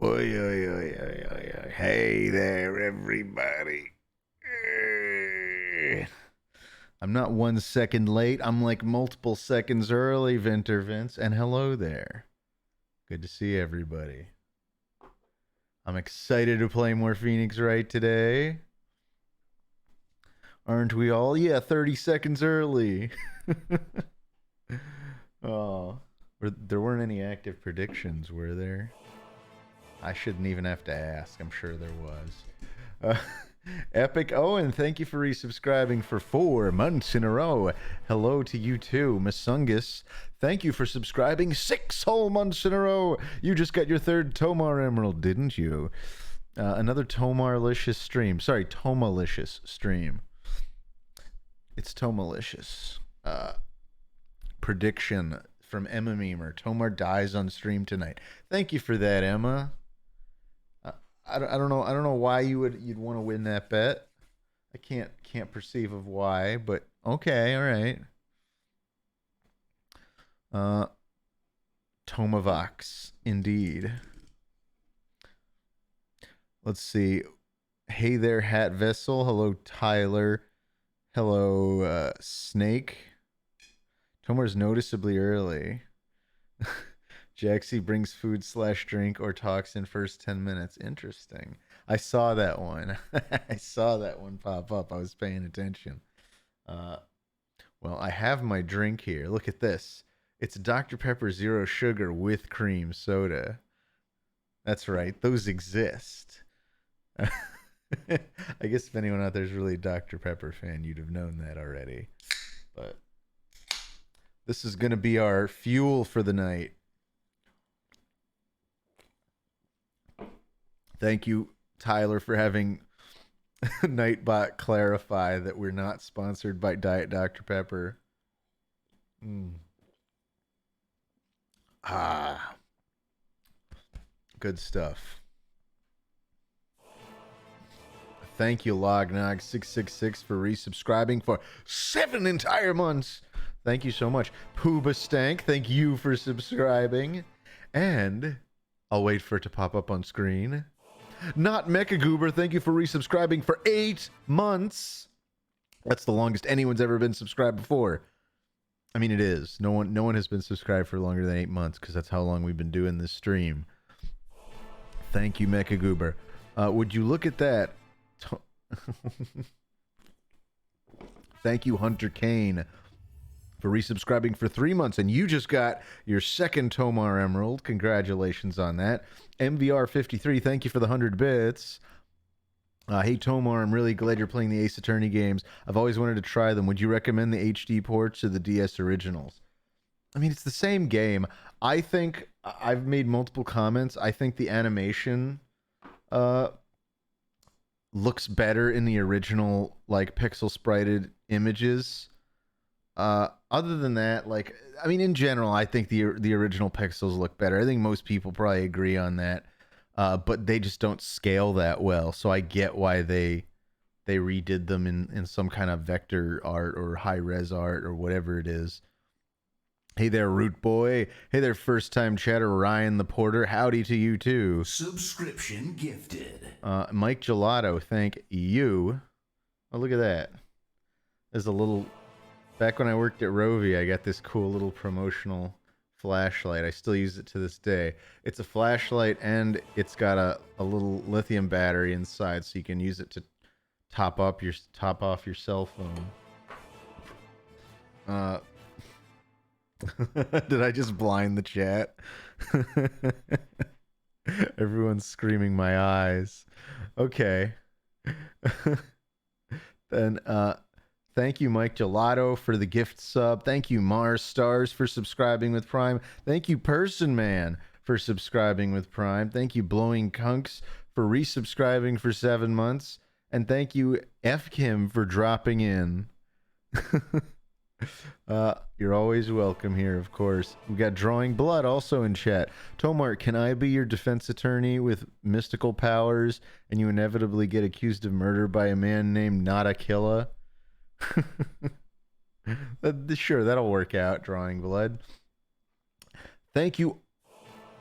Oi, oi, oi, oi, oi, oi. Hey there, everybody. I'm not 1 second late. I'm like multiple seconds early, Vinter Vince. And hello there. Good to see everybody. I'm excited to play more Phoenix Wright today. Aren't we all? Yeah, 30 seconds early. Oh, there weren't any active predictions, were there? I shouldn't even have to ask. I'm sure there was. Epic Owen, thank you for resubscribing for 4 months in a row. Hello to you too. Masungus, thank you for subscribing 6 whole months in a row. You just got your third Tomar Emerald, didn't you? Another Tomarlicious stream. Sorry, Tomalicious stream. It's Tomalicious. Prediction from Emma Memer. Tomar dies on stream tonight. Thank you for that, Emma. I don't know. I don't know why you'd want to win that bet. I can't perceive of why, but okay, all right. TomarVox, indeed. Let's see. Hey there, Hat Vessel. Hello, Tyler. Hello, Snake. Tomar's noticeably early. Jaxie brings food/drink or talks in first 10 minutes. Interesting. I saw that one. I saw that one pop up. I was paying attention. Well, I have my drink here. Look at this. It's Dr. Pepper Zero Sugar with cream soda. That's right. Those exist. I guess if anyone out there is really a Dr. Pepper fan, you'd have known that already. But this is going to be our fuel for the night. Thank you, Tyler, for having Nightbot clarify that we're not sponsored by Diet Dr. Pepper. Good stuff. Thank you, Lognog666, for resubscribing for 7 entire months. Thank you so much. Pooba Stank, thank you for subscribing. And I'll wait for it to pop up on screen. Not Mecha Goober, thank you for resubscribing for 8 months. That's the longest anyone's ever been subscribed before. I mean, it is. No one has been subscribed for longer than 8 months because that's how long we've been doing this stream. Thank you, Mecha Goober. Would you look at that? Thank you, Hunter Kane, for resubscribing for 3 months, and you just got your second Tomar Emerald. Congratulations on that. MVR53, thank you for the 100 bits. Hey Tomar, I'm really glad you're playing the Ace Attorney games. I've always wanted to try them. Would you recommend the HD ports or the DS originals? I mean, it's the same game. I think I've made multiple comments. I think the animation looks better in the original, like, pixel sprited images. Other than that, like, I mean, in general, I think the original pixels look better. I think most people probably agree on that. But they just don't scale that well. So I get why they redid them in some kind of vector art or high res art or whatever it is. Hey there, Root Boy. Hey there, first time chatter Ryan the Porter. Howdy to you too. Subscription gifted. Mike Gelato, thank you. Oh, look at that. There's a little. Back when I worked at Rovi, I got this cool little promotional flashlight. I still use it to this day. It's a flashlight and it's got a little lithium battery inside, so you can use it to top off your cell phone. Did I just blind the chat? Everyone's screaming my eyes. Okay. Then thank you, Mike Gelato, for the gift sub. Thank you, Mars Stars, for subscribing with Prime. Thank you, Person Man, for subscribing with Prime. Thank you, Blowing Kunks, for resubscribing for 7 months. And thank you, F Kim, for dropping in. You're always welcome here, of course. We got Drawing Blood also in chat. Tomar, can I be your defense attorney with mystical powers and you inevitably get accused of murder by a man named Notakilla? Sure, that'll work out, Drawing Blood. Thank you,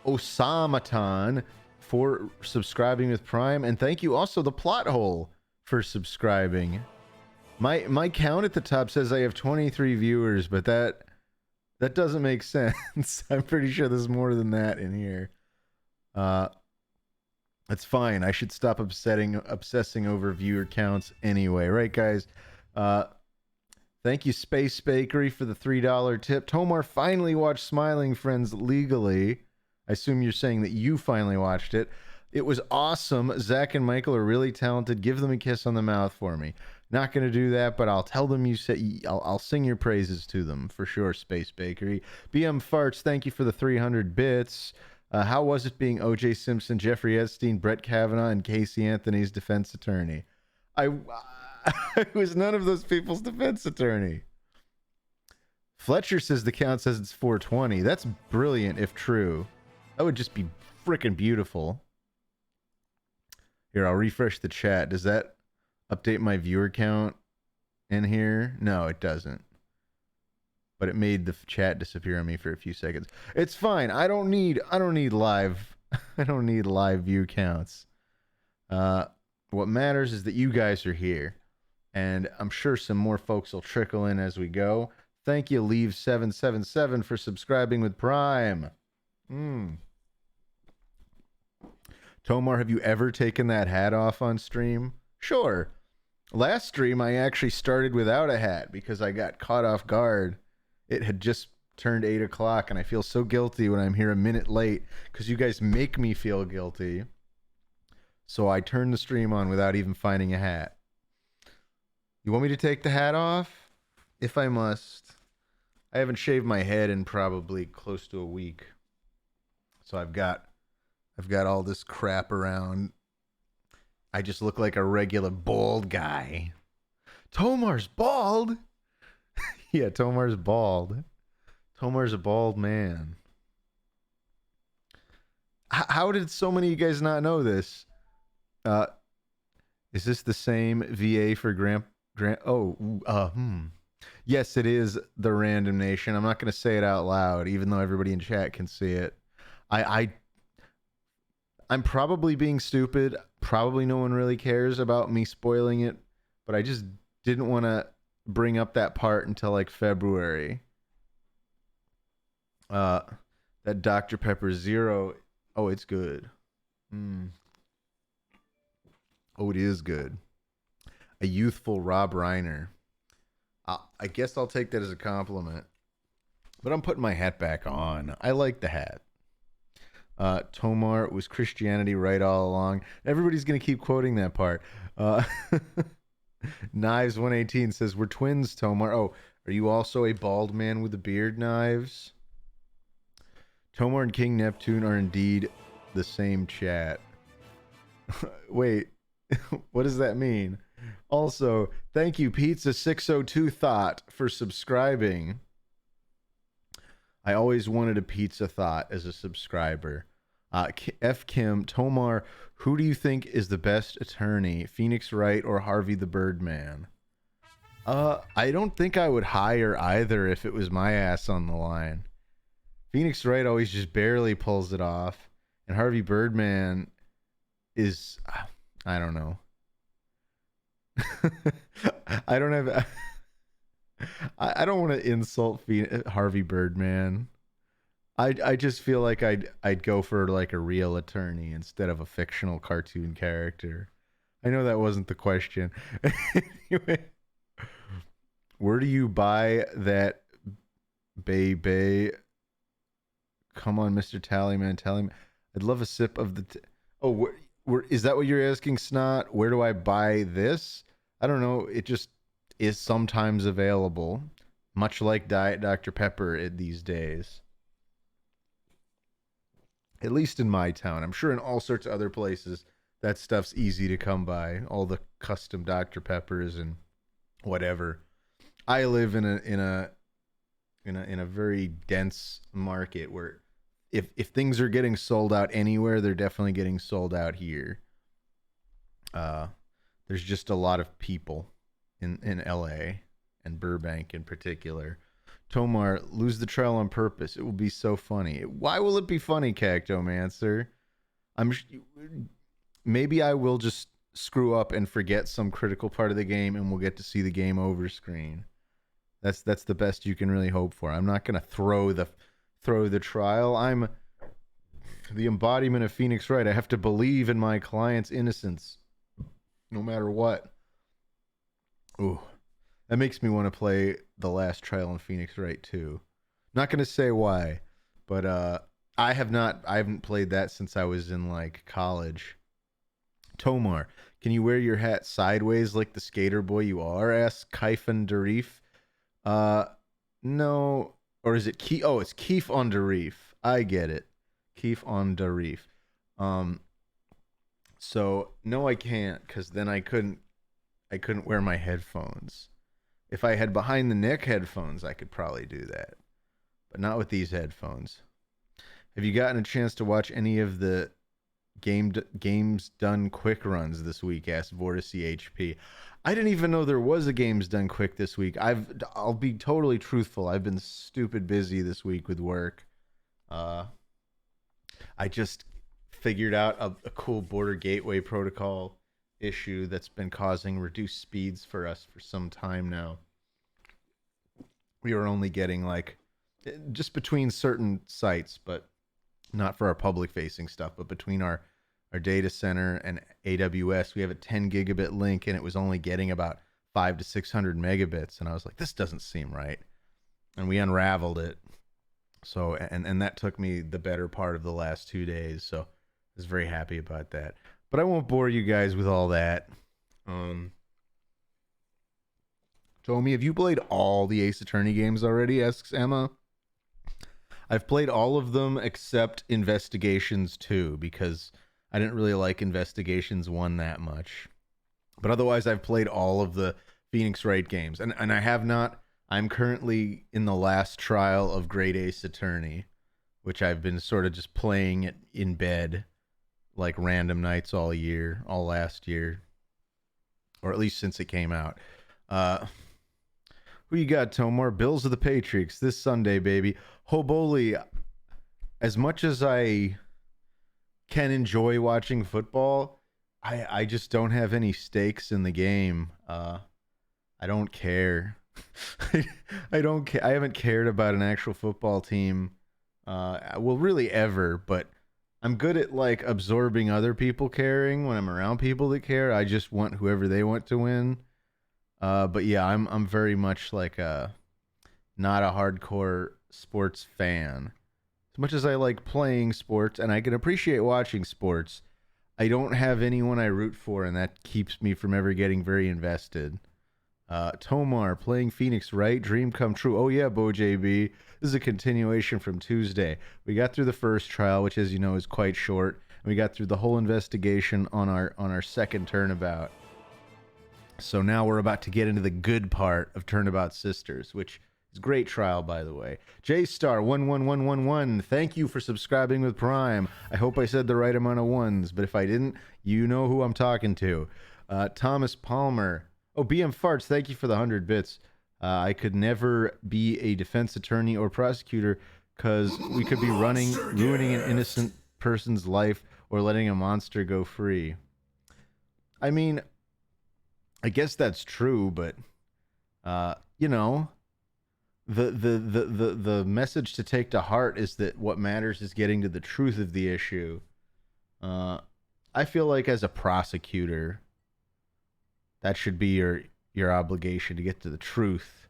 Osamatan, for subscribing with Prime, and thank you also the Plot Hole for subscribing. My count at the top says I have 23 viewers, but that doesn't make sense. I'm pretty sure there's more than that in here. That's fine. I should stop obsessing over viewer counts anyway, right, guys? Thank you, Space Bakery, for the $3 tip. Tomar finally watched Smiling Friends legally. I assume you're saying that you finally watched it. It was awesome. Zach and Michael are really talented. Give them a kiss on the mouth for me. Not going to do that, but I'll tell them you said. I'll sing your praises to them for sure, Space Bakery. BM Farts, thank you for the 300 bits. How was it being O.J. Simpson, Jeffrey Epstein, Brett Kavanaugh, and Casey Anthony's defense attorney? I was none of those people's defense attorney. Fletcher says the count says it's 420. That's brilliant if true. That would just be freaking beautiful. Here, I'll refresh the chat. Does that update my viewer count in here? No, it doesn't. But it made the chat disappear on me for a few seconds. It's fine. I don't need live I don't need live view counts. What matters is that you guys are here. And I'm sure some more folks will trickle in as we go. Thank you, Leave777, for subscribing with Prime. Tomar, have you ever taken that hat off on stream? Sure. Last stream, I actually started without a hat because I got caught off guard. It had just turned 8 o'clock, and I feel so guilty when I'm here a minute late because you guys make me feel guilty. So I turned the stream on without even finding a hat. You want me to take the hat off? If I must. I haven't shaved my head in probably close to a week. So I've got all this crap around. I just look like a regular bald guy. Tomar's bald? Yeah, Tomar's bald. Tomar's a bald man. How did so many of you guys not know this? Is this the same VA for Yes, it is the Random Nation. I'm not going to say it out loud, even though everybody in chat can see it. I'm probably being stupid. Probably no one really cares about me spoiling it, but I just didn't want to bring up that part until like February. That Dr. Pepper Zero. Oh, it's good. Oh, it is good. A youthful Rob Reiner. I guess I'll take that as a compliment. But I'm putting my hat back on. I like the hat. Tomar, was Christianity right all along? Everybody's going to keep quoting that part. Knives 118 says, we're twins, Tomar. Oh, are you also a bald man with a beard, Knives? Tomar and King Neptune are indeed the same chat. Wait, what does that mean? Also, thank you, Pizza602 Thought, for subscribing. I always wanted a Pizza Thought as a subscriber. F. Kim, Tomar, who do you think is the best attorney, Phoenix Wright or Harvey the Birdman? I don't think I would hire either if it was my ass on the line. Phoenix Wright always just barely pulls it off, and Harvey Birdman is, I don't know. I don't have. I don't want to insult Harvey Birdman. I just feel like I'd go for like a real attorney instead of a fictional cartoon character. I know that wasn't the question. Anyway, where do you buy that baby? Come on, Mr. Tallyman, Tallyman. I'd love a sip of the. Is that what you're asking, Snot? Where do I buy this? I don't know. It just is sometimes available, much like Diet Dr. Pepper these days. At least in my town. I'm sure in all sorts of other places that stuff's easy to come by. All the custom Dr. Peppers and whatever. I live in a very dense market where if things are getting sold out anywhere, they're definitely getting sold out here. There's just a lot of people in LA and Burbank in particular. Tomar, lose the trail on purpose. It will be so funny. Why will it be funny, Cactomancer? I'm maybe I will just screw up and forget some critical part of the game, and we'll get to see the game over screen. That's the best you can really hope for. I'm not gonna throw the trial. I'm the embodiment of Phoenix Wright. I have to believe in my client's innocence, no matter what. Ooh, that makes me want to play the last trial in Phoenix Wright too. Not gonna say why, but I haven't played that since I was in like college. Tomar, can you wear your hat sideways like the skater boy you are? Asks Kaifan Darif. Uh, no, or is it Keith? Oh, it's Keith on Darif. I get it, Keith on Darif. Um, so no, I can't, because then I couldn't wear my headphones. If I had behind the neck headphones, I could probably do that, but not with these headphones. Have you gotten a chance to watch any of the games done quick runs this week? Asked Vortice HP. I didn't even know there was a games done quick this week. I'll be totally truthful. I've been stupid busy this week with work. Uh, I just figured out a cool border gateway protocol issue that's been causing reduced speeds for us for some time now. We were only getting like just between certain sites, but not for our public facing stuff, but between our data center and AWS, we have a 10 gigabit link, and it was only getting about 5 to 600 megabits. And I was like, this doesn't seem right. And we unraveled it. So, and that took me the better part of the last 2 days. So I was very happy about that. But I won't bore you guys with all that. Tommy, have you played all the Ace Attorney games already? Asks Emma. I've played all of them except Investigations 2 because I didn't really like Investigations 1 that much. But otherwise, I've played all of the Phoenix Wright games. And I have not. I'm currently in the last trial of Great Ace Attorney, which I've been sort of just playing it in bed, like random nights all year, all last year, or at least since it came out. Who you got, Tomar? Bills of the Patriots this Sunday, baby. Hoboli, as much as I can enjoy watching football, I just don't have any stakes in the game. I don't care. I don't care. I haven't cared about an actual football team, well, really ever. But I'm good at like absorbing other people caring when I'm around people that care. I just want whoever they want to win. But yeah, I'm very much like not a hardcore sports fan. As much as I like playing sports and I can appreciate watching sports, I don't have anyone I root for, and that keeps me from ever getting very invested. Tomar playing Phoenix Wright, dream come true. Oh yeah, Bo JB. This is a continuation from Tuesday. We got through the first trial, which, as you know, is quite short, and we got through the whole investigation on our second turnabout. So now we're about to get into the good part of Turnabout Sisters, which is a great trial, by the way. JStar11111, thank you for subscribing with Prime. I hope I said the right amount of ones, but if I didn't, you know who I'm talking to. Thomas Palmer. Oh, BM Farts, thank you for the 100 bits. I could never be a defense attorney or prosecutor because we could be ruining an innocent person's life or letting a monster go free. I mean, I guess that's true, but you know, the message to take to heart is that what matters is getting to the truth of the issue. I feel like as a prosecutor, that should be your obligation to get to the truth.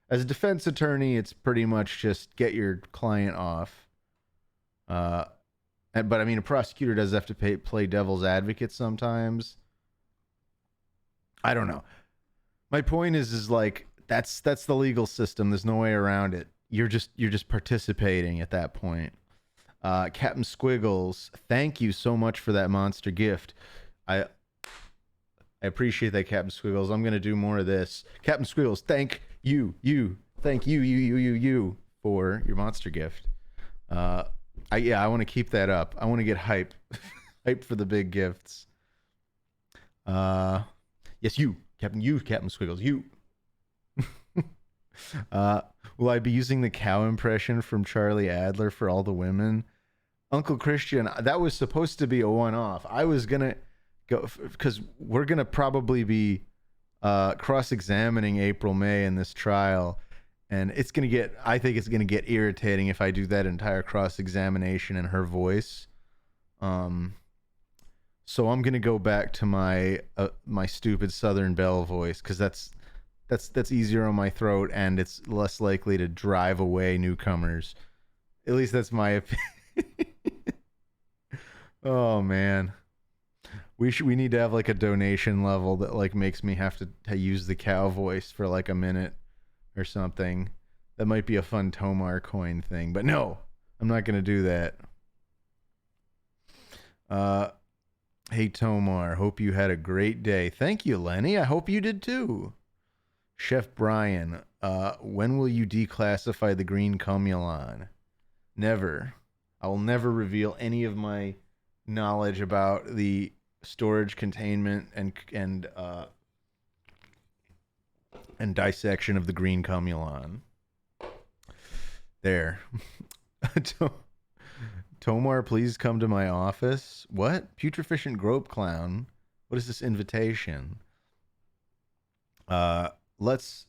As a defense attorney, it's pretty much just get your client off. But I mean, a prosecutor does have to play devil's advocate sometimes. I don't know. My point is like that's the legal system. There's no way around it. You're just participating at that point. Captain Squiggles, thank you so much for that monster gift. I appreciate that, Captain Squiggles. I'm gonna do more of this. Captain Squiggles, thank you for your monster gift. I want to keep that up. I want to get hype, hype for the big gifts. Yes, Captain Squiggles, you. Will I be using the cow impression from Charlie Adler for all the women? Uncle Christian, that was supposed to be a one-off. I was gonna go because we're gonna probably be cross-examining April May in this trial, and it's gonna get. I think it's gonna get irritating if I do that entire cross-examination in her voice. So I'm gonna go back to my my stupid Southern Belle voice because that's easier on my throat and it's less likely to drive away newcomers. At least that's my opinion. Oh man, we need to have like a donation level that like makes me have to use the cow voice for like a minute or something. That might be a fun Tomar coin thing, but no, I'm not gonna do that. Hey Tomar, hope you had a great day. Thank you, Lenny. I hope you did too. Chef Brian, when will you declassify the green cumulon? Never. I will never reveal any of my knowledge about the storage containment and dissection of the green cumulon. There. Tomar, please come to my office. What? Putreficient Grope Clown? What is this invitation? Let's,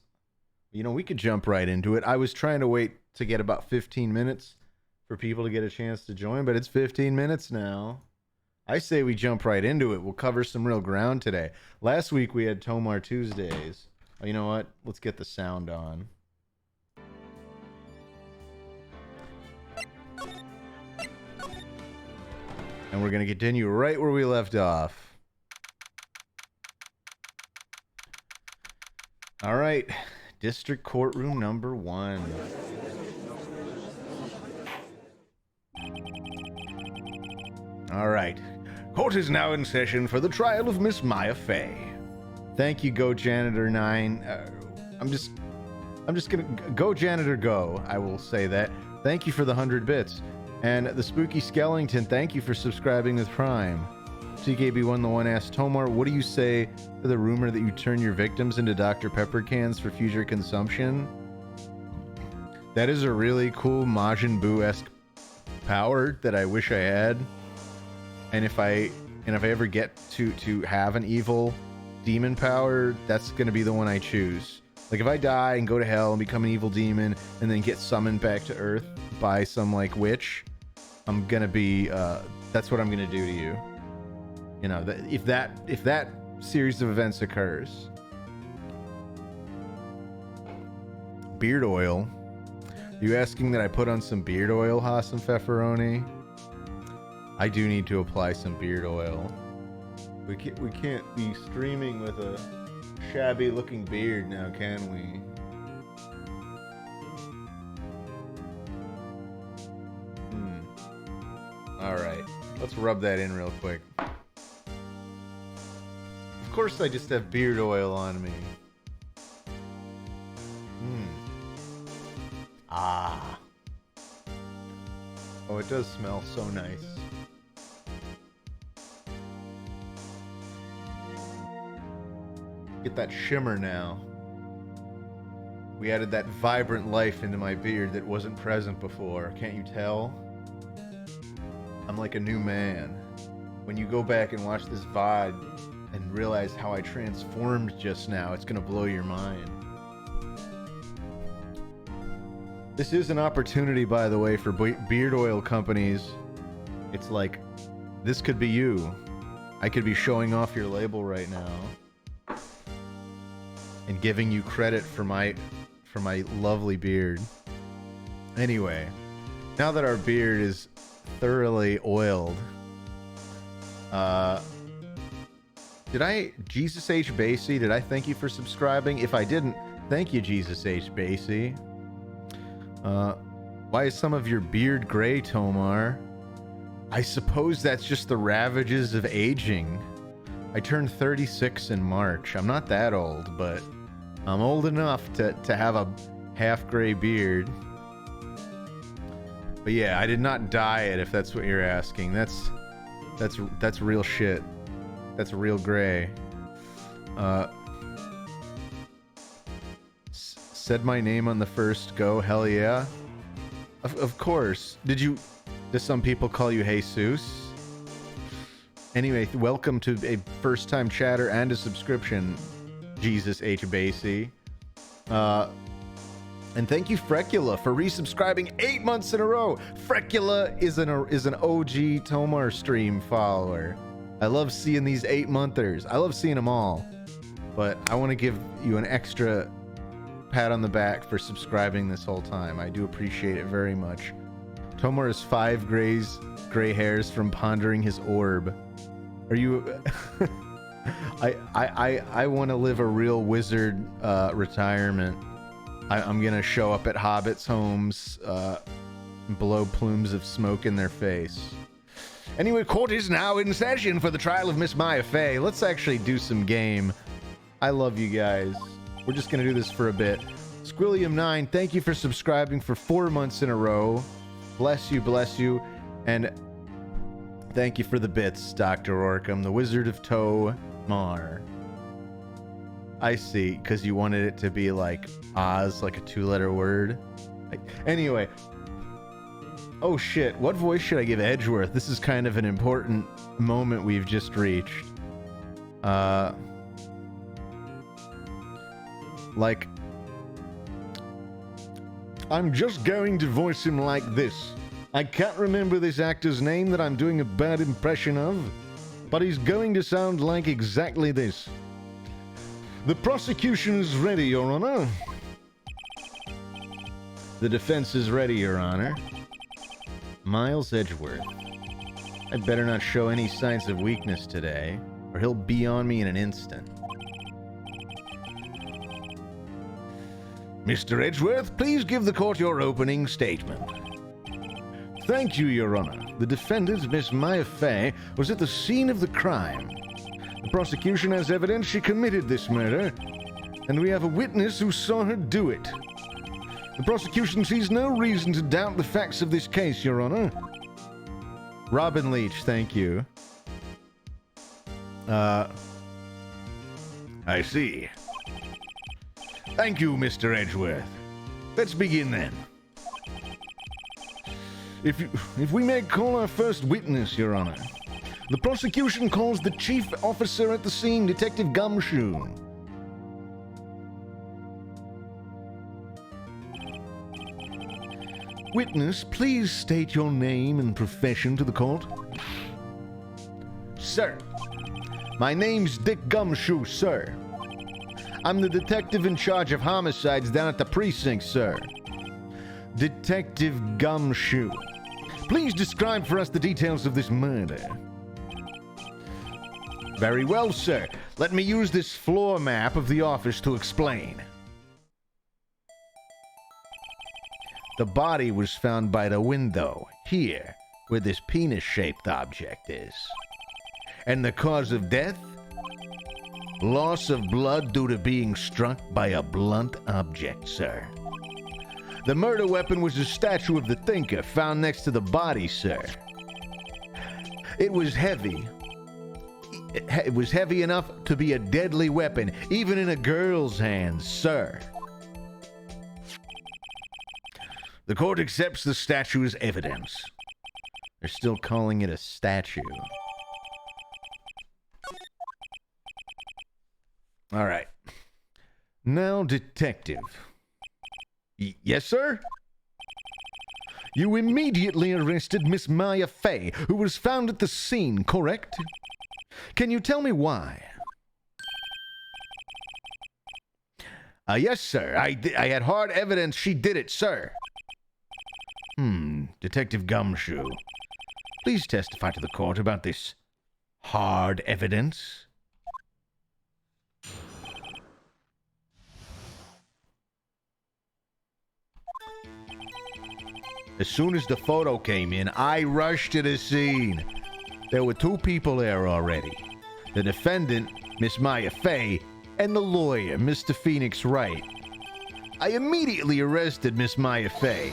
we could jump right into it. I was trying to wait to get about 15 minutes for people to get a chance to join, but it's 15 minutes now. I say we jump right into it. We'll cover some real ground today. Last week we had Tomar Tuesdays. Oh, you know what? Let's get the sound on. And we're going to continue right where we left off. All right. District Courtroom number 1. All right. Court is now in session for the trial of Miss Maya Fey. Thank you, Go Janitor 9. I'm just gonna go Janitor go. I will say that. Thank you for the 100 bits. And the Spooky Skellington, thank you for subscribing with Prime. CKB1 asks, Tomar, what do you say to the rumor that you turn your victims into Dr. Pepper cans for future consumption? That is a really cool Majin Buu-esque power that I wish I had. And if I ever get to have an evil demon power, that's gonna be the one I choose. Like if I die and go to hell and become an evil demon and then get summoned back to Earth by some like witch, I'm gonna be that's what I'm gonna do to you. You know, if that series of events occurs. Beard oil. You asking that I put on some beard oil, Haas and Pfefferoni? I do need to apply some beard oil. We can't be streaming with a shabby looking beard now, can we? Alright, let's rub that in real quick. Of course I just have beard oil on me. Ah. Oh, it does smell so nice. Get that shimmer now. We added that vibrant life into my beard that wasn't present before. Can't you tell? I'm like a new man. When you go back and watch this VOD and realize how I transformed just now, it's gonna blow your mind. This is an opportunity, by the way, for beard oil companies. It's like, this could be you. I could be showing off your label right now and giving you credit for my lovely beard. Anyway, now that our beard is thoroughly oiled, Jesus H. Basie, did I thank you for subscribing? If I didn't, thank you, Jesus H. Basie. Why is some of your beard gray, Tomar? I suppose that's just the ravages of aging. I turned 36 in March. I'm not that old, but I'm old enough to have a half gray beard. But yeah, I did not dye it, if that's what you're asking. That's real shit. That's real gray. Said my name on the first go. Hell yeah. Of course. Did you Do some people call you Jesus? Anyway, welcome to a first-time chatter and a subscription, Jesus H. Basie. And thank you, Frecula, for resubscribing 8 months in a row. Frecula is an OG TomarStream follower. I love seeing these 8-monthers. I love seeing them all. But I want to give you an extra pat on the back for subscribing this whole time. I do appreciate it very much. Tomar has 5 gray hairs from pondering his orb. Are you... I want to live a real wizard retirement. I'm going to show up at hobbits' homes, blow plumes of smoke in their face. Anyway, court is now in session for the trial of Miss Maya Fey. Let's actually do some game. I love you guys. We're just going to do this for a bit. Squilliam9, thank you for subscribing for 4 months in a row. Bless you, bless you. And thank you for the bits, Dr. Orkham, the Wizard of Tomar. I see, because you wanted it to be like Oz, like a 2-letter word. Anyway. Oh shit, what voice should I give Edgeworth? This is kind of an important moment we've just reached. Like, I'm just going to voice him like this. I can't remember this actor's name that I'm doing a bad impression of, but he's going to sound like exactly this. The prosecution is ready, Your Honor. The defense is ready, Your Honor. Miles Edgeworth. I better not show any signs of weakness today, or he'll be on me in an instant. Mr. Edgeworth, please give the court your opening statement. Thank you, Your Honor. The defendant, Miss Maya Fey, was at the scene of the crime. The prosecution has evidence she committed this murder, and we have a witness who saw her do it. The prosecution sees no reason to doubt the facts of this case, Your Honor. Robin Leach, thank you. I see. Thank you, Mr. Edgeworth. Let's begin then. If we may call our first witness, Your Honor. The prosecution calls the chief officer at the scene, Detective Gumshoe. Witness, please state your name and profession to the court. Sir, my name's Dick Gumshoe, sir. I'm the detective in charge of homicides down at the precinct, sir. Detective Gumshoe. Please describe for us the details of this murder. Very well, sir. Let me use this floor map of the office to explain. The body was found by the window, here, where this penis-shaped object is. And the cause of death? Loss of blood due to being struck by a blunt object, sir. The murder weapon was a statue of the thinker found next to the body, sir. It was heavy. It was heavy enough to be a deadly weapon, even in a girl's hands, sir. The court accepts the statue as evidence. They're still calling it a statue. All right. Now, detective. Yes, sir? You immediately arrested Miss Maya Fey, who was found at the scene, correct? Can you tell me why? Yes, sir. I had hard evidence she did it, sir. Detective Gumshoe. Please testify to the court about this hard evidence. As soon as the photo came in, I rushed to the scene. There were 2 people there already. The defendant, Miss Maya Fey, and the lawyer, Mr. Phoenix Wright. I immediately arrested Miss Maya Fey.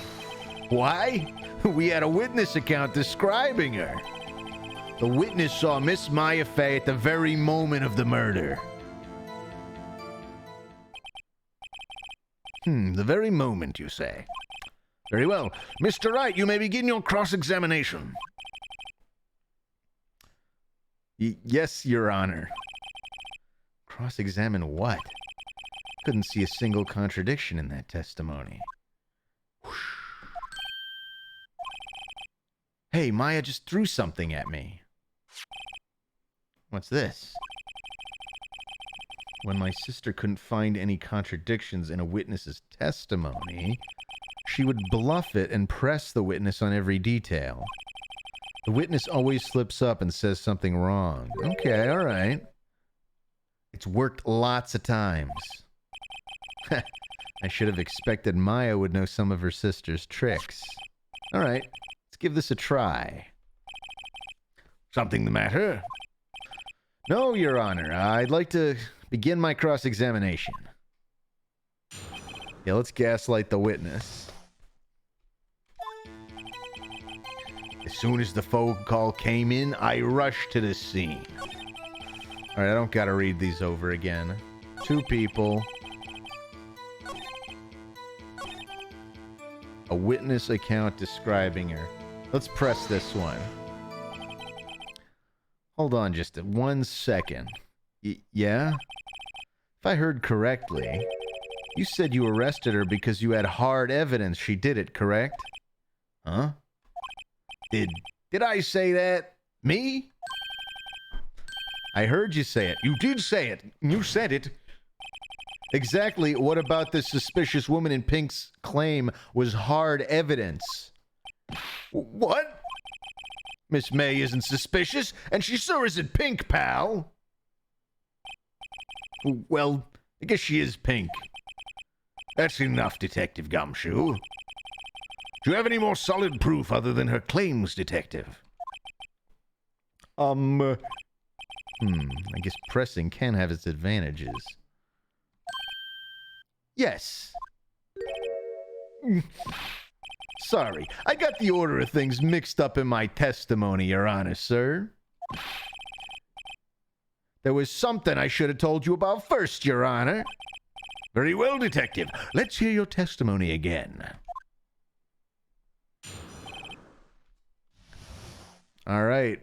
Why? We had a witness account describing her. The witness saw Miss Maya Fey at the very moment of the murder. The very moment, you say? Very well. Mr. Wright, you may begin your cross-examination. Yes, Your Honor. Cross-examine what? Couldn't see a single contradiction in that testimony. Whoosh. Hey, Maya just threw something at me. What's this? When my sister couldn't find any contradictions in a witness's testimony, she would bluff it and press the witness on every detail. The witness always slips up and says something wrong. Okay, all right. It's worked lots of times. I should have expected Maya would know some of her sister's tricks. All right, let's give this a try. Something the matter? No, Your Honor. I'd like to begin my cross-examination. Yeah, let's gaslight the witness. As soon as the phone call came in, I rushed to the scene. All right, I don't gotta read these over again. 2 people. A witness account describing her. Let's press this one. Hold on just 1 second. Yeah? If I heard correctly, you said you arrested her because you had hard evidence she did it, correct? Huh? Did I say that? Me? I heard you say it. You did say it. You said it. Exactly what about this suspicious woman in pink's claim was hard evidence? What? Miss May isn't suspicious, and she sure isn't pink, pal. Well, I guess she is pink. That's enough, Detective Gumshoe. Do you have any more solid proof other than her claims, Detective? I guess pressing can have its advantages. Yes. Sorry, I got the order of things mixed up in my testimony, Your Honor, sir. There was something I should have told you about first, Your Honor. Very well, Detective. Let's hear your testimony again. All right.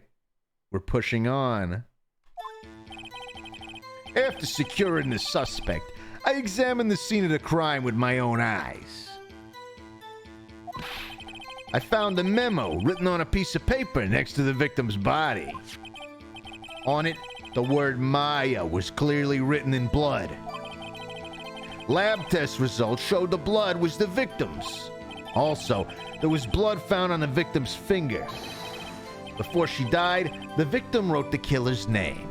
We're pushing on. After securing the suspect, I examined the scene of the crime with my own eyes. I found a memo written on a piece of paper next to the victim's body. On it, the word Maya was clearly written in blood. Lab test results showed the blood was the victim's. Also, there was blood found on the victim's finger. Before she died, the victim wrote the killer's name.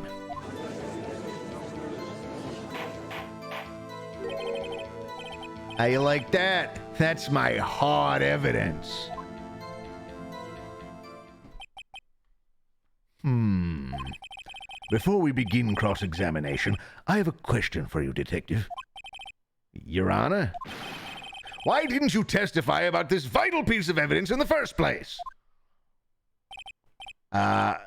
How you like that? That's my hard evidence. Before we begin cross-examination, I have a question for you, Detective. Your Honor? Why didn't you testify about this vital piece of evidence in the first place? No,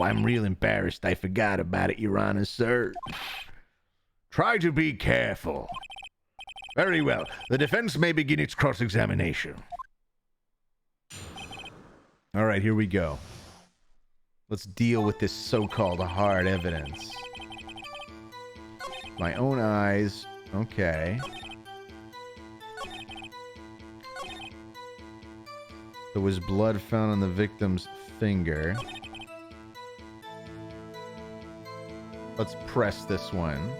I'm real embarrassed. I forgot about it, Your Honor, sir. Try to be careful. Very well. The defense may begin its cross-examination. All right, here we go. Let's deal with this so-called hard evidence. My own eyes. Okay. There was blood found on the victim's finger. Let's press this one.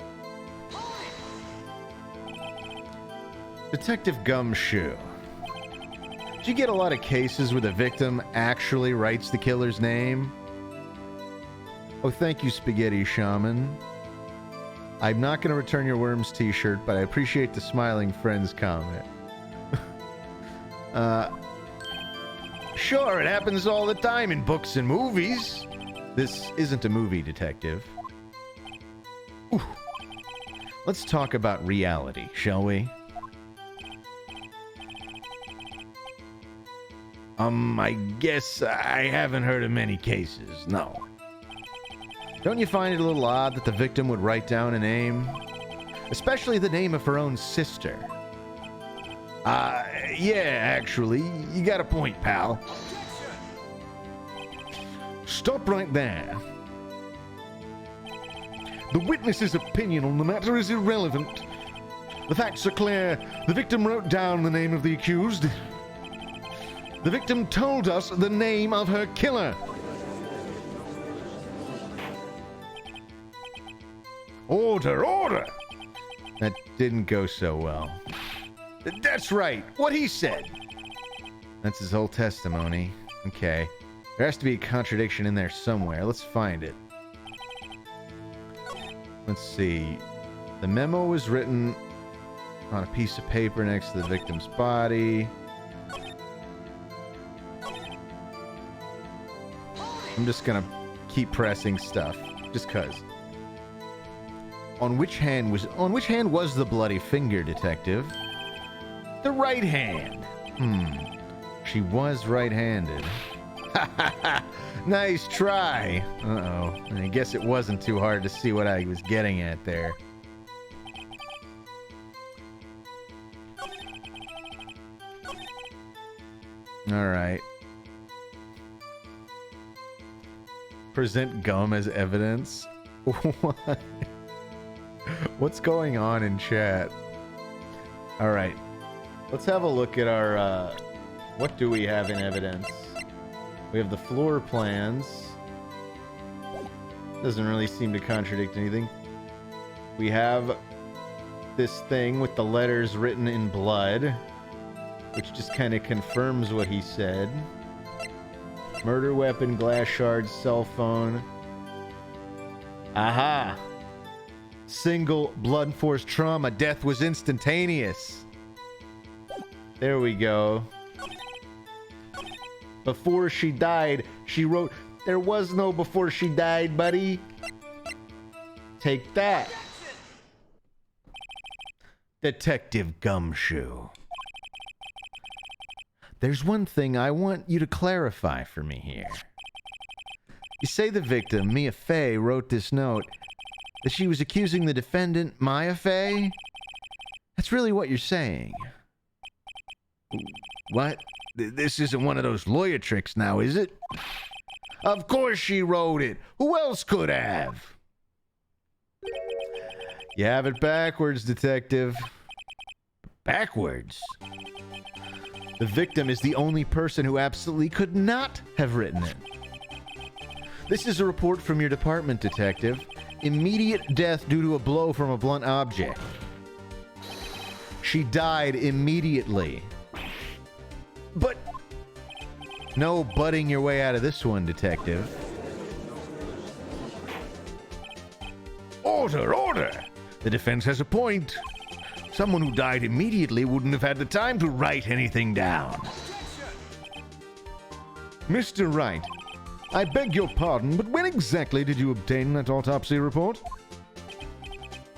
Detective Gumshoe. Do you get a lot of cases where the victim actually writes the killer's name? Oh, thank you, Spaghetti Shaman. I'm not going to return your Worms t-shirt, but I appreciate the Smiling Friends comment. Sure, it happens all the time in books and movies. This isn't a movie, Detective. Ooh. Let's talk about reality, shall we? I guess I haven't heard of many cases, no. Don't you find it a little odd that the victim would write down a name? Especially the name of her own sister. Yeah, actually, you got a point, pal. Stop right there. The witness's opinion on the matter is irrelevant. The facts are clear. The victim wrote down the name of the accused. The victim told us the name of her killer. Order, order! That didn't go so well. That's right, what he said. That's his whole testimony. Okay. There has to be a contradiction in there somewhere. Let's find it. Let's see. The memo was written on a piece of paper next to the victim's body. I'm just gonna keep pressing stuff, just cause. On which hand was the bloody finger, detective? The right hand. She was right-handed. Nice try. Uh-oh. I guess it wasn't too hard to see what I was getting at there. Alright. Present gum as evidence? What? What's going on in chat? Alright. Let's have a look at our, what do we have in evidence? We have the floor plans. Doesn't really seem to contradict anything. We have this thing with the letters written in blood, which just kind of confirms what he said. Murder weapon, glass shards, cell phone. Aha! Single blunt force trauma. Death was instantaneous. There we go. Before she died, she wrote, "There was no before she died, buddy." Take that. Detective Gumshoe. There's one thing I want you to clarify for me here. You say the victim, Mia Fey, wrote this note that she was accusing the defendant, Maya Fey? That's really what you're saying. What? This isn't one of those lawyer tricks now, is it? Of course she wrote it. Who else could have? You have it backwards, detective. Backwards? The victim is the only person who absolutely could not have written it. This is a report from your department, detective. Immediate death due to a blow from a blunt object. She died immediately. But no butting your way out of this one, detective. Order, order! The defense has a point. Someone who died immediately wouldn't have had the time to write anything down. Mr. Wright, I beg your pardon, but when exactly did you obtain that autopsy report?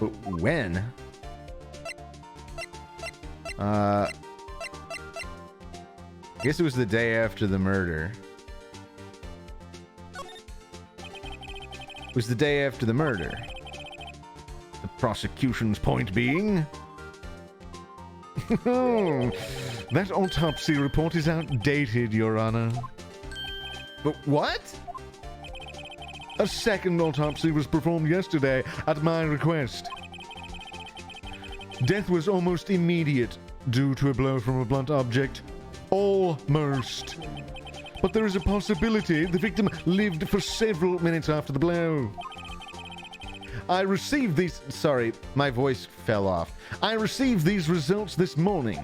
When? I guess it was the day after the murder. It was the day after the murder. The prosecution's point being... that autopsy report is outdated, Your Honor. But what? A second autopsy was performed yesterday at my request. Death was almost immediate due to a blow from a blunt object. Almost. But there is a possibility the victim lived for several minutes after the blow. I received these... Sorry, my voice fell off. I received these results this morning.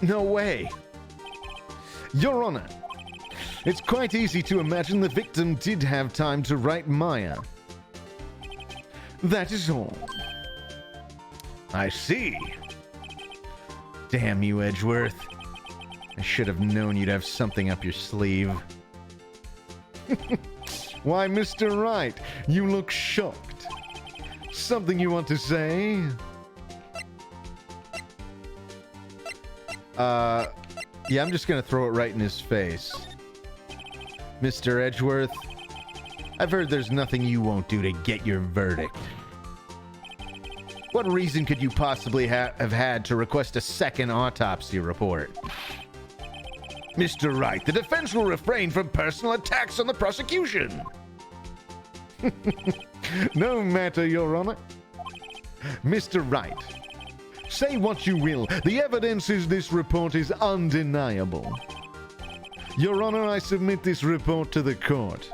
No way. Your Honor, it's quite easy to imagine the victim did have time to write Maya. That is all. I see. Damn you, Edgeworth. I should have known you'd have something up your sleeve. Why, Mr. Wright, you look shocked. Something you want to say? Yeah, I'm just gonna throw it right in his face. Mr. Edgeworth, I've heard there's nothing you won't do to get your verdict. What reason could you possibly have had to request a second autopsy report? Mr. Wright, the defense will refrain from personal attacks on the prosecution. No matter, Your Honor. Mr. Wright, say what you will. The evidence is this report is undeniable. Your Honor, I submit this report to the court.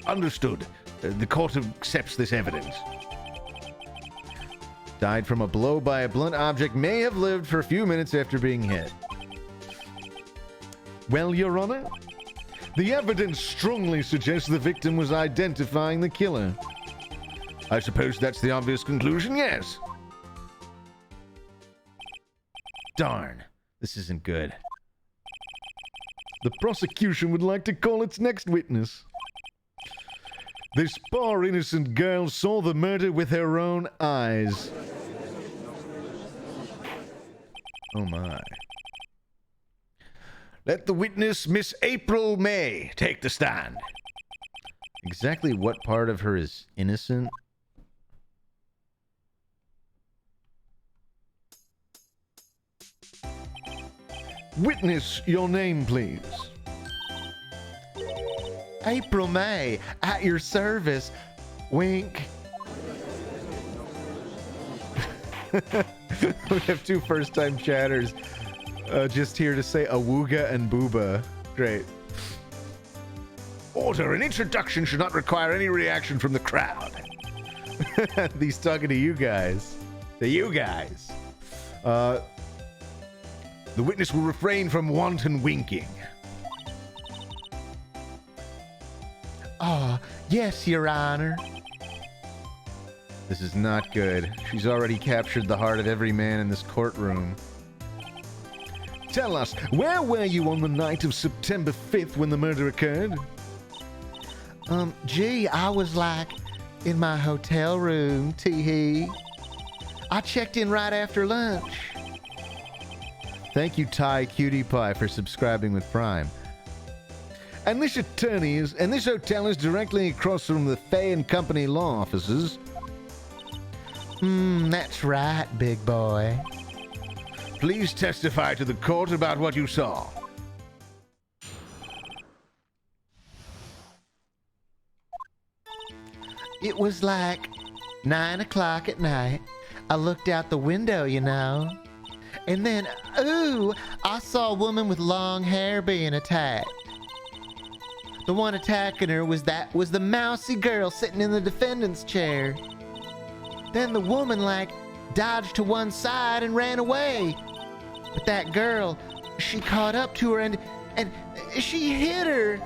Understood. The court accepts this evidence. Died from a blow by a blunt object, may have lived for a few minutes after being hit. Well, Your Honor, the evidence strongly suggests the victim was identifying the killer. I suppose that's the obvious conclusion, yes. Darn, this isn't good. The prosecution would like to call its next witness. This poor innocent girl saw the murder with her own eyes. Oh my. Let the witness, Miss April May, take the stand. Exactly what part of her is innocent? Witness, your name, please. April May, at your service. Wink. We have two first-time chatters just here to say awooga and booba. Great. Order, an introduction should not require any reaction from the crowd. He's talking to you guys. To you guys. The witness will refrain from wanton winking. Ah, yes, Your Honor. This is not good. She's already captured the heart of every man in this courtroom. Tell us, where were you on the night of September 5th when the murder occurred? Gee, I was like in my hotel room, tee-hee. I checked in right after lunch. Thank you, Ty Cutie Pie, for subscribing with Prime. And this hotel is directly across from the Fay and Company law offices. That's right, big boy. Please testify to the court about what you saw. It was like 9 o'clock at night. I looked out the window, you know. And then, ooh, I saw a woman with long hair being attacked. The one attacking her was the mousy girl sitting in the defendant's chair. Then the woman, dodged to one side and ran away. But that girl, she caught up to her and she hit her.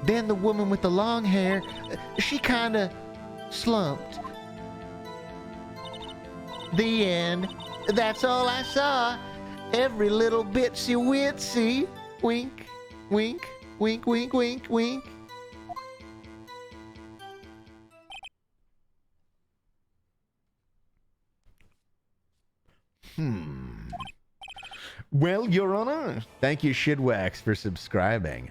Then the woman with the long hair, she kinda slumped. The end. That's all I saw. Every little bitsy witsy. Wink, wink, wink, wink, wink, wink. Well, Your Honor, thank you, Shidwax, for subscribing.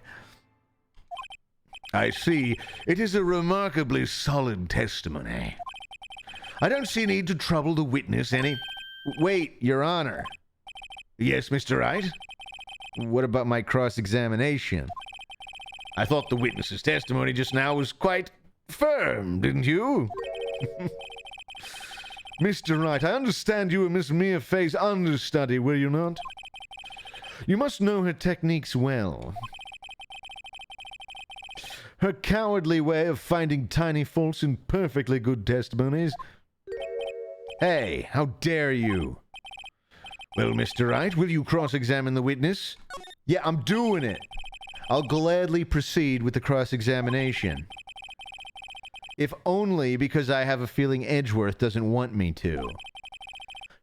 I see. It is a remarkably solid testimony. I don't see need to trouble the witness any... Wait, Your Honor. Yes, Mr. Wright? What about my cross-examination? I thought the witness's testimony just now was quite firm, didn't you? Mr. Wright, I understand you were Miss Mia Fay's understudy, were you not? You must know her techniques well. Her cowardly way of finding tiny faults in perfectly good testimonies. Hey, how dare you? Well, Mr. Wright, will you cross-examine the witness? Yeah, I'm doing it. I'll gladly proceed with the cross-examination. If only because I have a feeling Edgeworth doesn't want me to.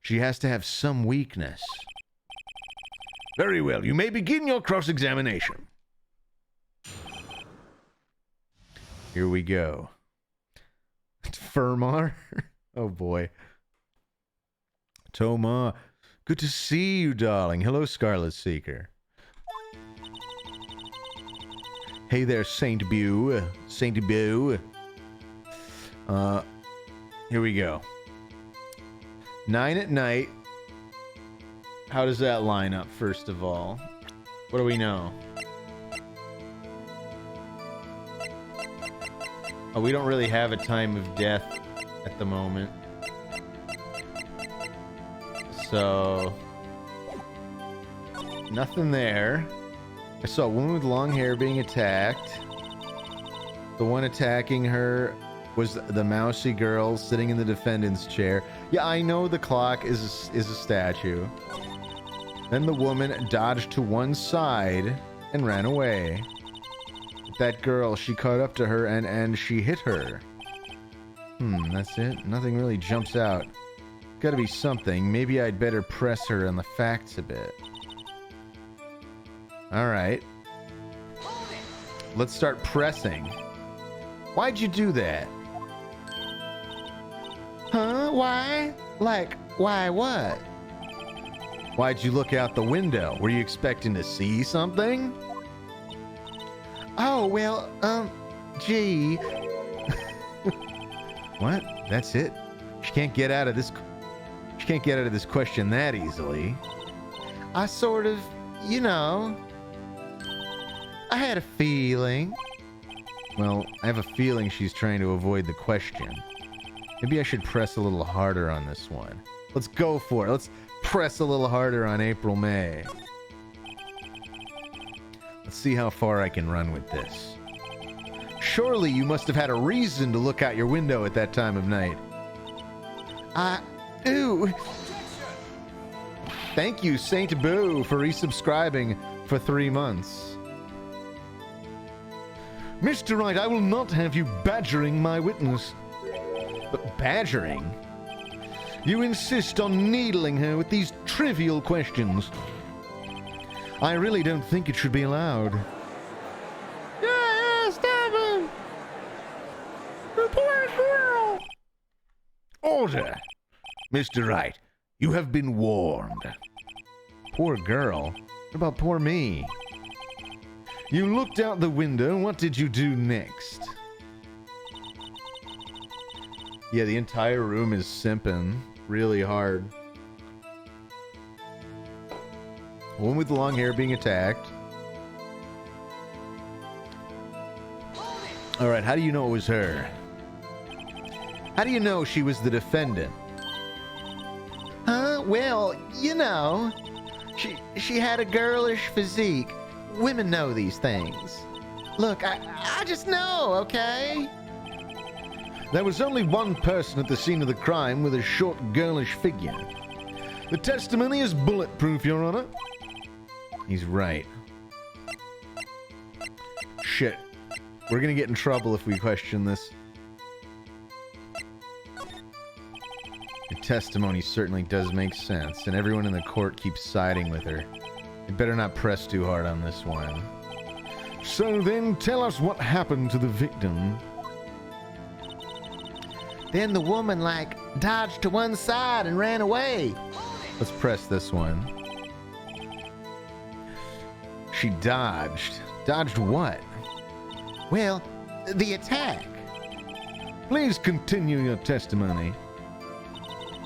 She has to have some weakness. Very well, you may begin your cross-examination. Here we go. Fermar? Oh boy. Tomar, good to see you, darling. Hello, Scarlet Seeker. Hey there, Saint Bew. Saint Bew. Here we go. 9 at night. How does that line up, first of all? What do we know? Oh, we don't really have a time of death at the moment. So... nothing there. I saw a woman with long hair being attacked. The one attacking her was the mousy girl sitting in the defendant's chair. Yeah, I know the clock is a statue. Then the woman dodged to one side and ran away. That girl, she caught up to her and she hit her. That's it? Nothing really jumps out. Gotta be something. Maybe I'd better press her on the facts a bit. Alright. Let's start pressing. Why'd you do that? Huh? Why? Like, why what? Why'd you look out the window? Were you expecting to see something? Oh, well, gee. What? That's it? She can't get out of this... She can't get out of this question that easily. I sort of, you know... I had a feeling. Well, I have a feeling she's trying to avoid the question. Maybe I should press a little harder on this one. Let's go for it. Let's press a little harder on April May. Let's see how far I can run with this. Surely you must have had a reason to look out your window at that time of night. Ooh. Thank you, Saint Boo, for resubscribing for 3 months. Mr. Wright, I will not have you badgering my witness. But badgering? You insist on needling her with these trivial questions. I really don't think it should be allowed. Yeah, stop him! The poor girl! Order! Mr. Wright, you have been warned. Poor girl? What about poor me? You looked out the window. What did you do next? Yeah, the entire room is simping really hard. A woman with long hair being attacked. Alright, how do you know it was her? How do you know she was the defendant? Huh? Well, you know, she had a girlish physique. Women know these things. Look, I just know, okay? There was only one person at the scene of the crime with a short, girlish figure. The testimony is bulletproof, Your Honor. He's right. Shit. We're gonna get in trouble if we question this. Your testimony certainly does make sense, and everyone in the court keeps siding with her. You better not press too hard on this one. So then, tell us what happened to the victim. Then the woman, like, dodged to one side and ran away. Let's press this one. She dodged. Dodged what? Well, the attack. Please continue your testimony.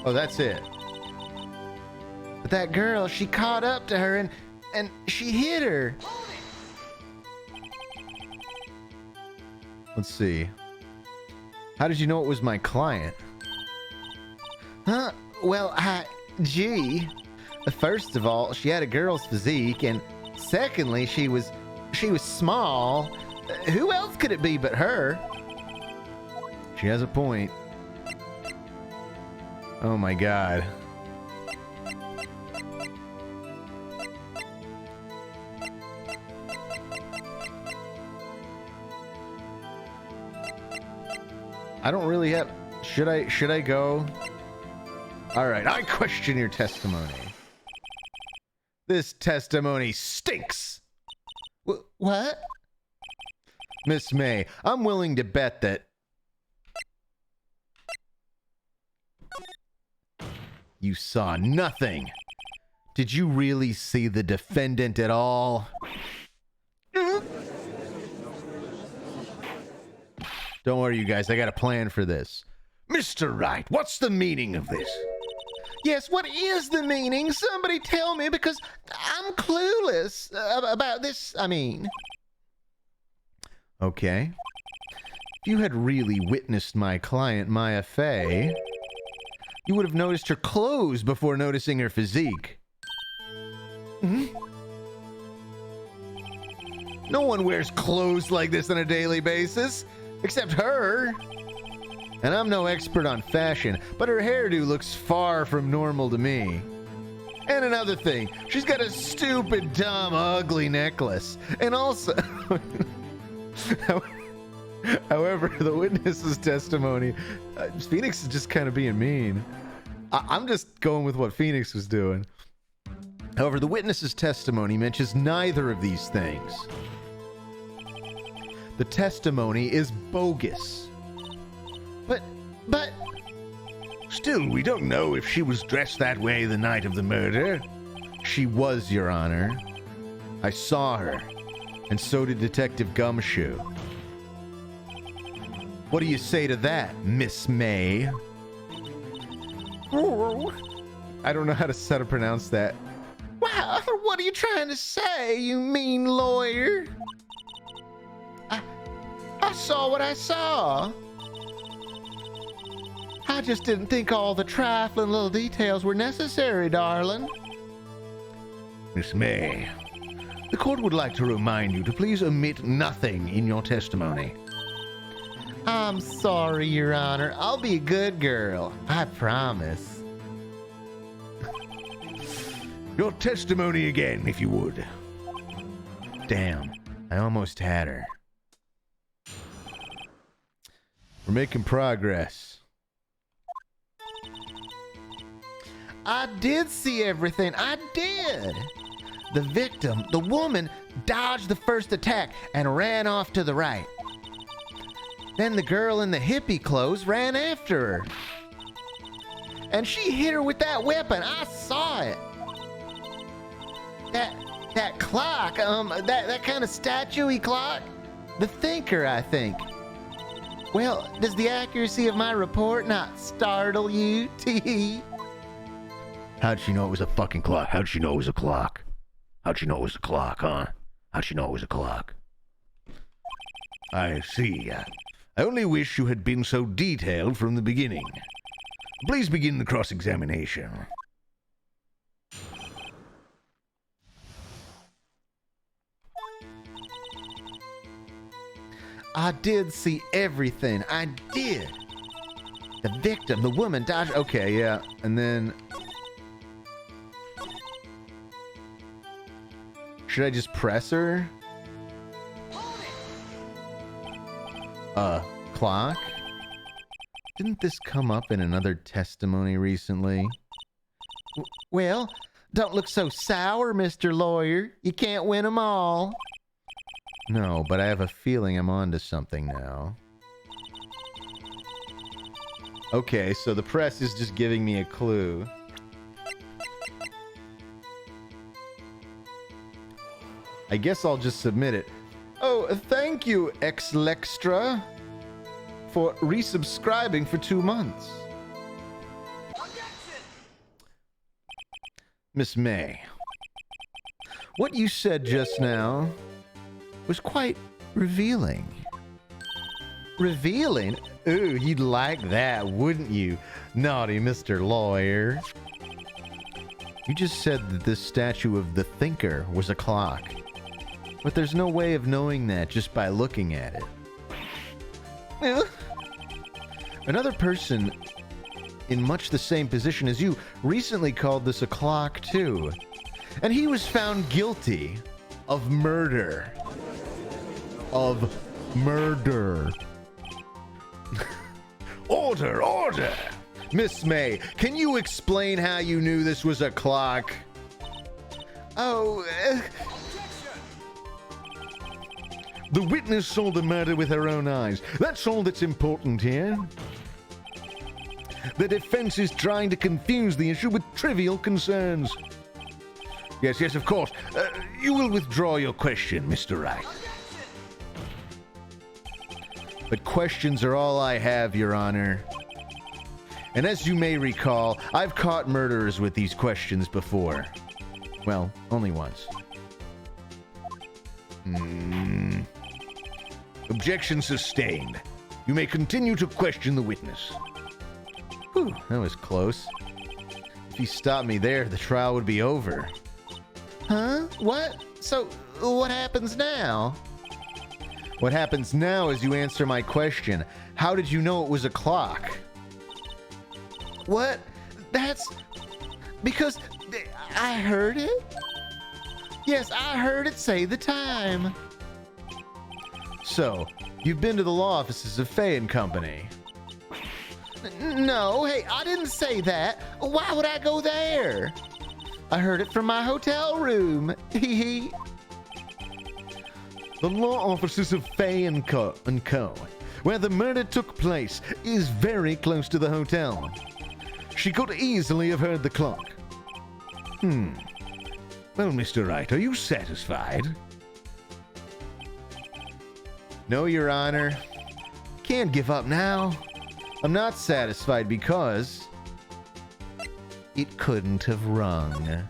Oh, that's it. But that girl, she caught up to her and she hit her. Let's see. How did you know it was my client? Huh? Well, gee. First of all, she had a girl's physique, and secondly, she was small. Who else could it be but her? She has a point. Oh my god. I don't really have... Should I go? Alright, I question your testimony. This testimony stinks! What? Miss May, I'm willing to bet that... You saw nothing. Did you really see the defendant at all? Don't worry, you guys. I got a plan for this. Mr. Wright, what's the meaning of this? Yes, what is the meaning? Somebody tell me, because I'm clueless about this, I mean. Okay. If you had really witnessed my client, Maya Fey, you would have noticed her clothes before noticing her physique. Hmm? No one wears clothes like this on a daily basis, except her. And I'm no expert on fashion, but her hairdo looks far from normal to me. And another thing, she's got a stupid, dumb, ugly necklace. And also... However, the witness's testimony... Phoenix is just kind of being mean. I'm just going with what Phoenix was doing. However, the witness's testimony mentions neither of these things. The testimony is bogus. But... Still, we don't know if she was dressed that way the night of the murder. She was, Your Honor. I saw her. And so did Detective Gumshoe. What do you say to that, Miss May? I don't know how to pronounce that. Wow, what are you trying to say, you mean lawyer? I saw what I saw. I just didn't think all the trifling little details were necessary, darling. Miss May, the court would like to remind you to please omit nothing in your testimony. I'm sorry, Your Honor. I'll be a good girl. I promise. Your testimony again, if you would. Damn, I almost had her. We're making progress. I did see everything. I did. The victim, the woman, dodged the first attack and ran off to the right. Then the girl in the hippie clothes ran after her. And she hit her with that weapon. I saw it. That clock, that kind of statue-y clock. The Thinker, I think. Well, does the accuracy of my report not startle you, Tee? How'd she know it was a fucking clock? How'd she know it was a clock? How'd she know it was a clock, huh? How'd she know it was a clock? I see. I only wish you had been so detailed from the beginning. Please begin the cross-examination. I did see everything. I did. The victim, the woman, dodged. Okay, yeah. And then... should I just press her? Clock? Didn't this come up in another testimony recently? Well, don't look so sour, Mr. Lawyer. You can't win them all. No, but I have a feeling I'm onto something now. Okay, so the press is just giving me a clue. I guess I'll just submit it. Oh, thank you, Xlextra, for resubscribing for 2 months. Miss May, what you said just now was quite revealing. Revealing? Ooh, you'd like that, wouldn't you, naughty Mr. Lawyer? You just said that this statue of the Thinker was a clock. But there's no way of knowing that just by looking at it. Another person in much the same position as you recently called this a clock too. And he was found guilty of murder. Of murder. Order, order! Miss May, can you explain how you knew this was a clock? Oh, The witness saw the murder with her own eyes. That's all that's important here. The defense is trying to confuse the issue with trivial concerns. Yes, of course. You will withdraw your question, Mr. Wright. but questions are all I have, Your Honor. And as you may recall, I've caught murderers with these questions before. Well, only once. Objection sustained. You may continue to question the witness. Whew, that was close. If he stopped me there, the trial would be over. Huh? What? So, what happens now? What happens now is you answer my question. How did you know it was a clock? What? That's... because I heard it? Yes, I heard it say the time. So, you've been to the law offices of Fay and Company. No, hey, I didn't say that. Why would I go there? I heard it from my hotel room. Hee hee. The law offices of Fay and Co., where the murder took place, is very close to the hotel. She could easily have heard the clock. Well, Mr. Wright, are you satisfied? No, Your Honor. Can't give up now. I'm not satisfied because it couldn't have rung.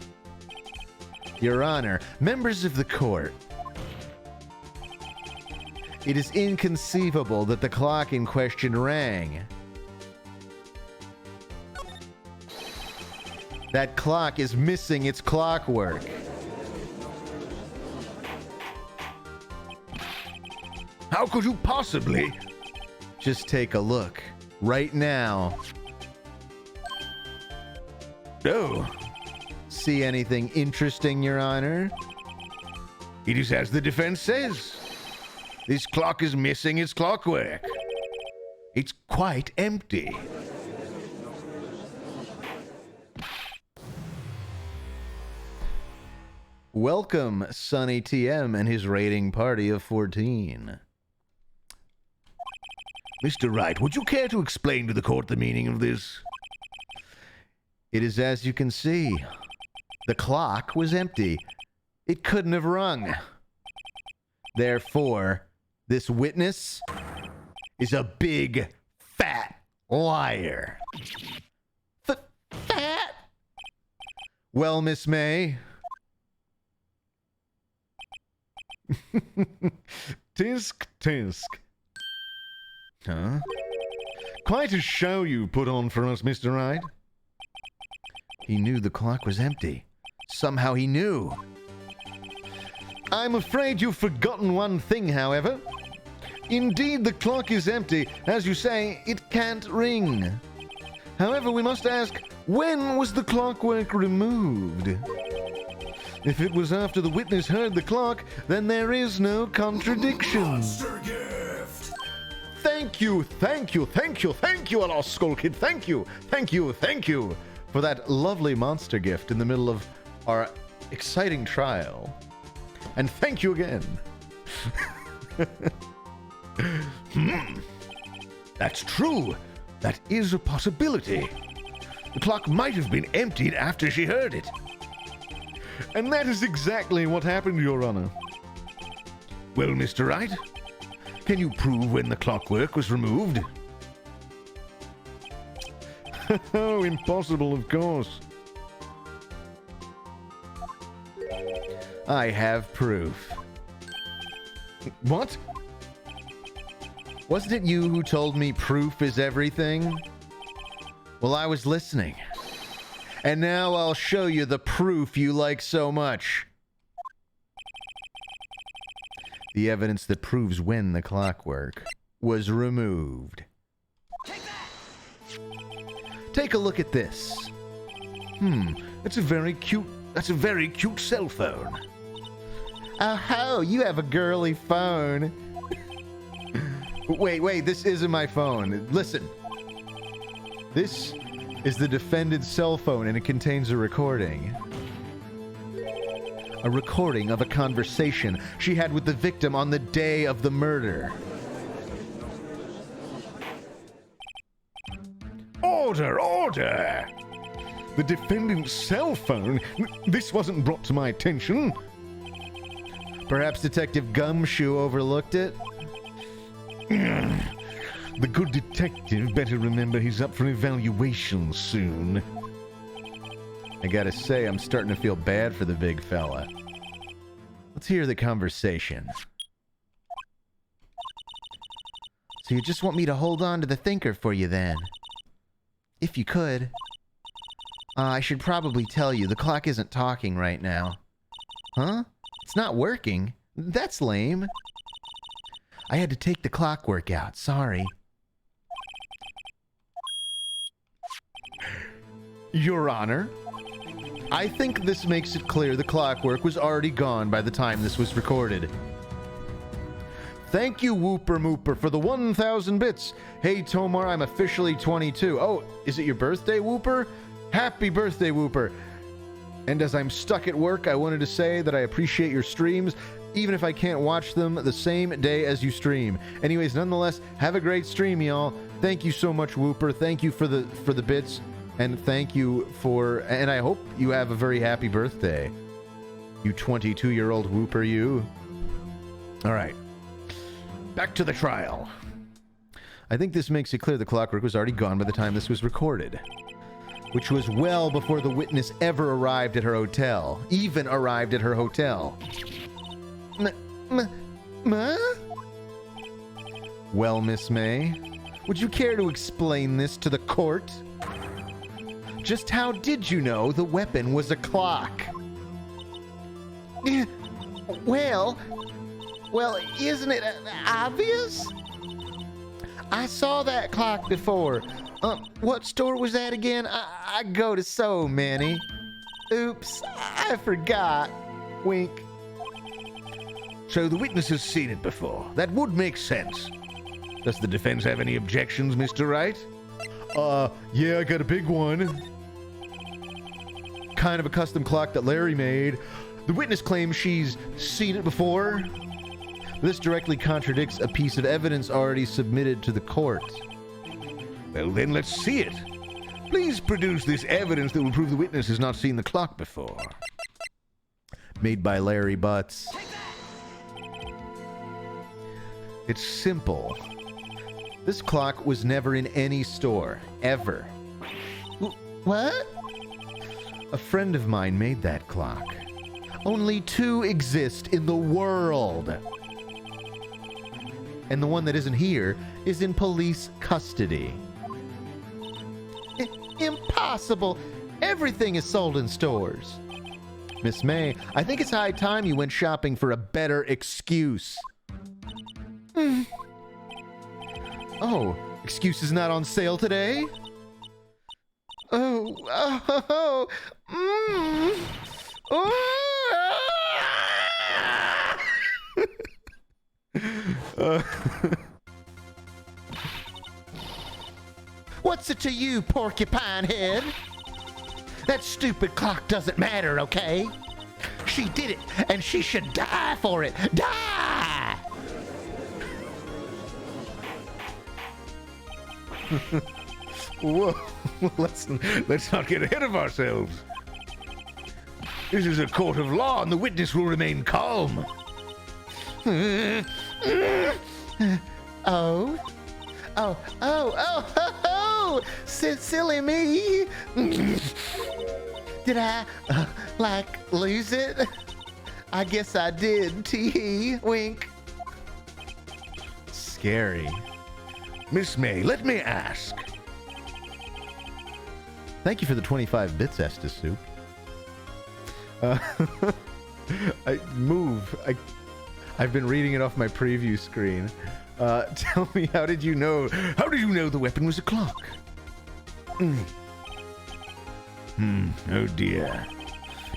Your Honor, members of the court, it is inconceivable that the clock in question rang. That clock is missing its clockwork. How could you possibly? Just take a look. Right now. Oh. See anything interesting, Your Honor? It is as the defense says. This clock is missing its clockwork. It's quite empty. Welcome, Sonny TM and his raiding party of 14. Mr. Wright, would you care to explain to the court the meaning of this? It is as you can see. The clock was empty. It couldn't have rung. Therefore, this witness is a big, fat liar. Fat? Well, Miss May. Tisk, tisk. Huh? Quite a show you put on for us, Mr. Wright. He knew the clock was empty. Somehow he knew. I'm afraid you've forgotten one thing, however. Indeed, the clock is empty. As you say, it can't ring. However, we must ask, when was the clockwork removed? If it was after the witness heard the clock, then there is no contradiction. Monster gift! Thank you, thank you, thank you, thank you, Lost Skull Kid. Thank you, thank you, thank you for that lovely monster gift in the middle of our exciting trial. And thank you again. That's true. That is a possibility. The clock might have been emptied after she heard it. And that is exactly what happened, Your Honor. Well, Mr. Wright, can you prove when the clockwork was removed? Oh, impossible, of course. I have proof. What? Wasn't it you who told me proof is everything? Well, I was listening. And now I'll show you the proof you like so much. The evidence that proves when the clockwork was removed. Take a look at this. That's a very cute cell phone. Oh, you have a girly phone. Wait, this isn't my phone. Listen. This is the defendant's cell phone, and it contains a recording. A recording of a conversation she had with the victim on the day of the murder. Order, order! The defendant's cell phone? This wasn't brought to my attention. Perhaps Detective Gumshoe overlooked it? The good detective better remember he's up for evaluation soon. I gotta say, I'm starting to feel bad for the big fella. Let's hear the conversation. So you just want me to hold on to the thinker for you then? If you could. I should probably tell you, the clock isn't talking right now. Huh? It's not working? That's lame. I had to take the clockwork out, sorry. Your Honor, I think this makes it clear the clockwork was already gone by the time this was recorded. Thank you, Whooper Mooper, for the 1,000 bits. Hey, Tomar, I'm officially 22. Oh, is it your birthday, Whooper? Happy birthday, Whooper. And as I'm stuck at work, I wanted to say that I appreciate your streams, even if I can't watch them the same day as you stream. Anyways, nonetheless, have a great stream, y'all. Thank you so much, Whooper. Thank you for the bits. And thank you for... And I hope you have a very happy birthday. You 22-year-old Whooper, you. All right. Back to the trial. I think this makes it clear the clockwork was already gone by the time this was recorded. Which was well before the witness ever arrived at her hotel. Even arrived at her hotel. Well, Miss May, would you care to explain this to the court? Just how did you know the weapon was a clock? Well, isn't it obvious? I saw that clock before. What store was that again? I go to so many. Oops, I forgot. Wink. So the witness has seen it before. That would make sense. Does the defense have any objections, Mr. Wright? Yeah, I got a big one. Kind of a custom clock that Larry made. The witness claims she's seen it before. This directly contradicts a piece of evidence already submitted to the court. Well, then let's see it. Please produce this evidence that will prove the witness has not seen the clock before. Made by Larry Butts. It's simple. This clock was never in any store, ever. What? A friend of mine made that clock. Only 2 exist in the world. And the one that isn't here is in police custody. Impossible! Everything is sold in stores. Miss May, I think it's high time you went shopping for a better excuse. Oh, excuse is not on sale today? What's it to you, porcupine head? That stupid clock doesn't matter, okay? She did it, and she should die for it. Die! Whoa, let's not get ahead of ourselves. This is a court of law, and the witness will remain calm. Silly me. Did I, lose it? I guess I did, tee wink. Scary. Miss May, let me ask. Thank you for the 25 bits, Estes Soup. I've been reading it off my preview screen. Tell me, how did you know the weapon was a clock? Oh dear.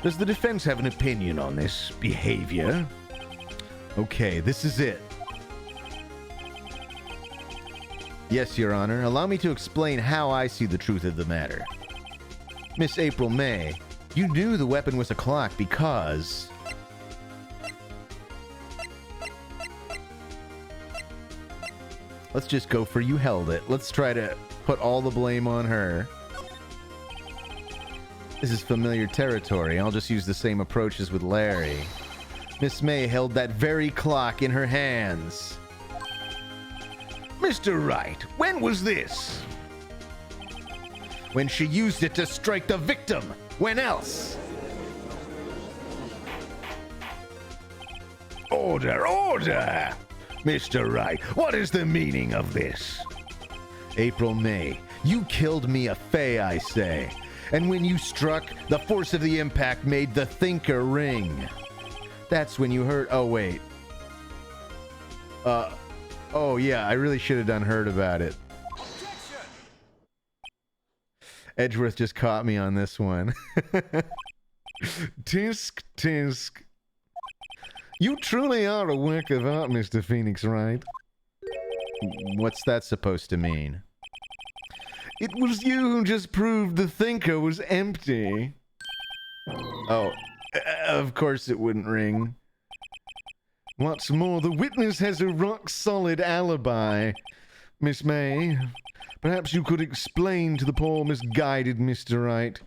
Does the defense have an opinion on this behavior? Okay, this is it. Yes, Your Honor. Allow me to explain how I see the truth of the matter. Miss April May, you knew the weapon was a clock because... Let's just go for you held it. Let's try to put all the blame on her. This is familiar territory. I'll just use the same approach as with Larry. Miss May held that very clock in her hands. Mr. Wright, when was this? When she used it to strike the victim. When else? Order, order! Mr. Wright, what is the meaning of this? April May, you killed Mia Fey, I say. And when you struck, the force of the impact made the thinker ring. That's when you heard... Oh, wait. Oh, yeah, I really should have done heard about it. Edgeworth just caught me on this one. Tisk, tisk. You truly are a work of art, Mr. Phoenix Wright. What's that supposed to mean? It was you who just proved the thinker was empty. Oh, of course it wouldn't ring. What's more, the witness has a rock-solid alibi. Miss May, perhaps you could explain to the poor misguided Mr. Wright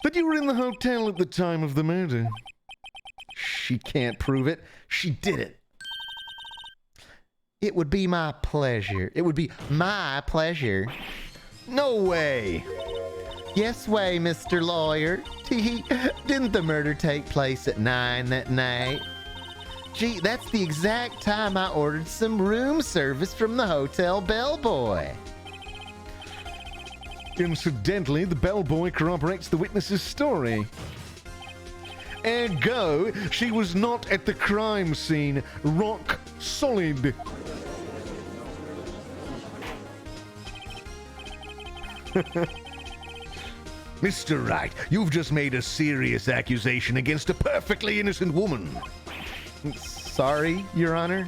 that you were in the hotel at the time of the murder. She can't prove it. She did it. It would be my pleasure. It would be my pleasure. No way. Yes way, Mr. Lawyer. Didn't the murder take place at 9 that night? Gee, that's the exact time I ordered some room service from the hotel bellboy. Incidentally, the bellboy corroborates the witness's story. Ergo, she was not at the crime scene. Rock solid. Mr. Wright, you've just made a serious accusation against a perfectly innocent woman. Sorry, Your Honor.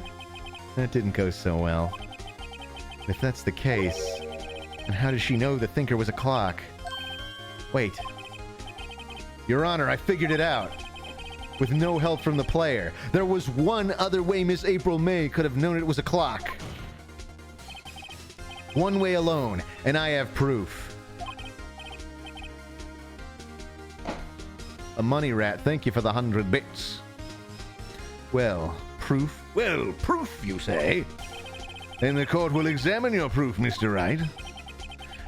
That didn't go so well. If that's the case, then how does she know the thinker was a clock? Wait. Your Honor, I figured it out. With no help from the player. There was one other way Miss April May could have known it was a clock. One way alone, and I have proof. A money rat, thank you for the 100 bits. Well, proof? Well, proof, you say? Then the court will examine your proof, Mr. Wright.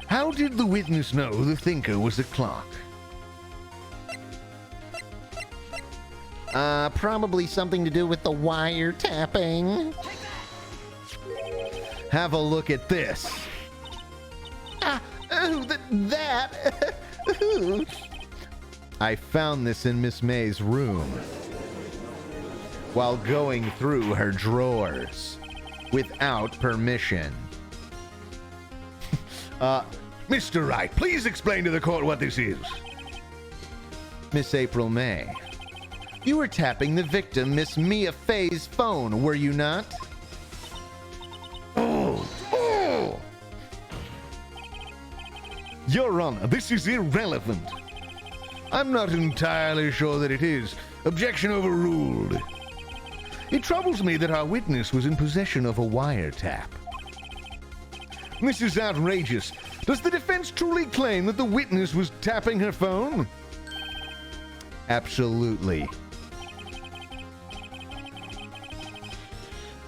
How did the witness know the thinker was a clock? Probably something to do with the wiretapping. Have a look at this. That. I found this in Miss May's room while going through her drawers without permission. Mr. Wright, please explain to the court what this is. Miss April May, you were tapping the victim, Miss Mia Fey's phone, were you not? Oh! Your Honor, this is irrelevant. I'm not entirely sure that it is. Objection overruled. It troubles me that our witness was in possession of a wiretap. This is outrageous. Does the defense truly claim that the witness was tapping her phone? Absolutely.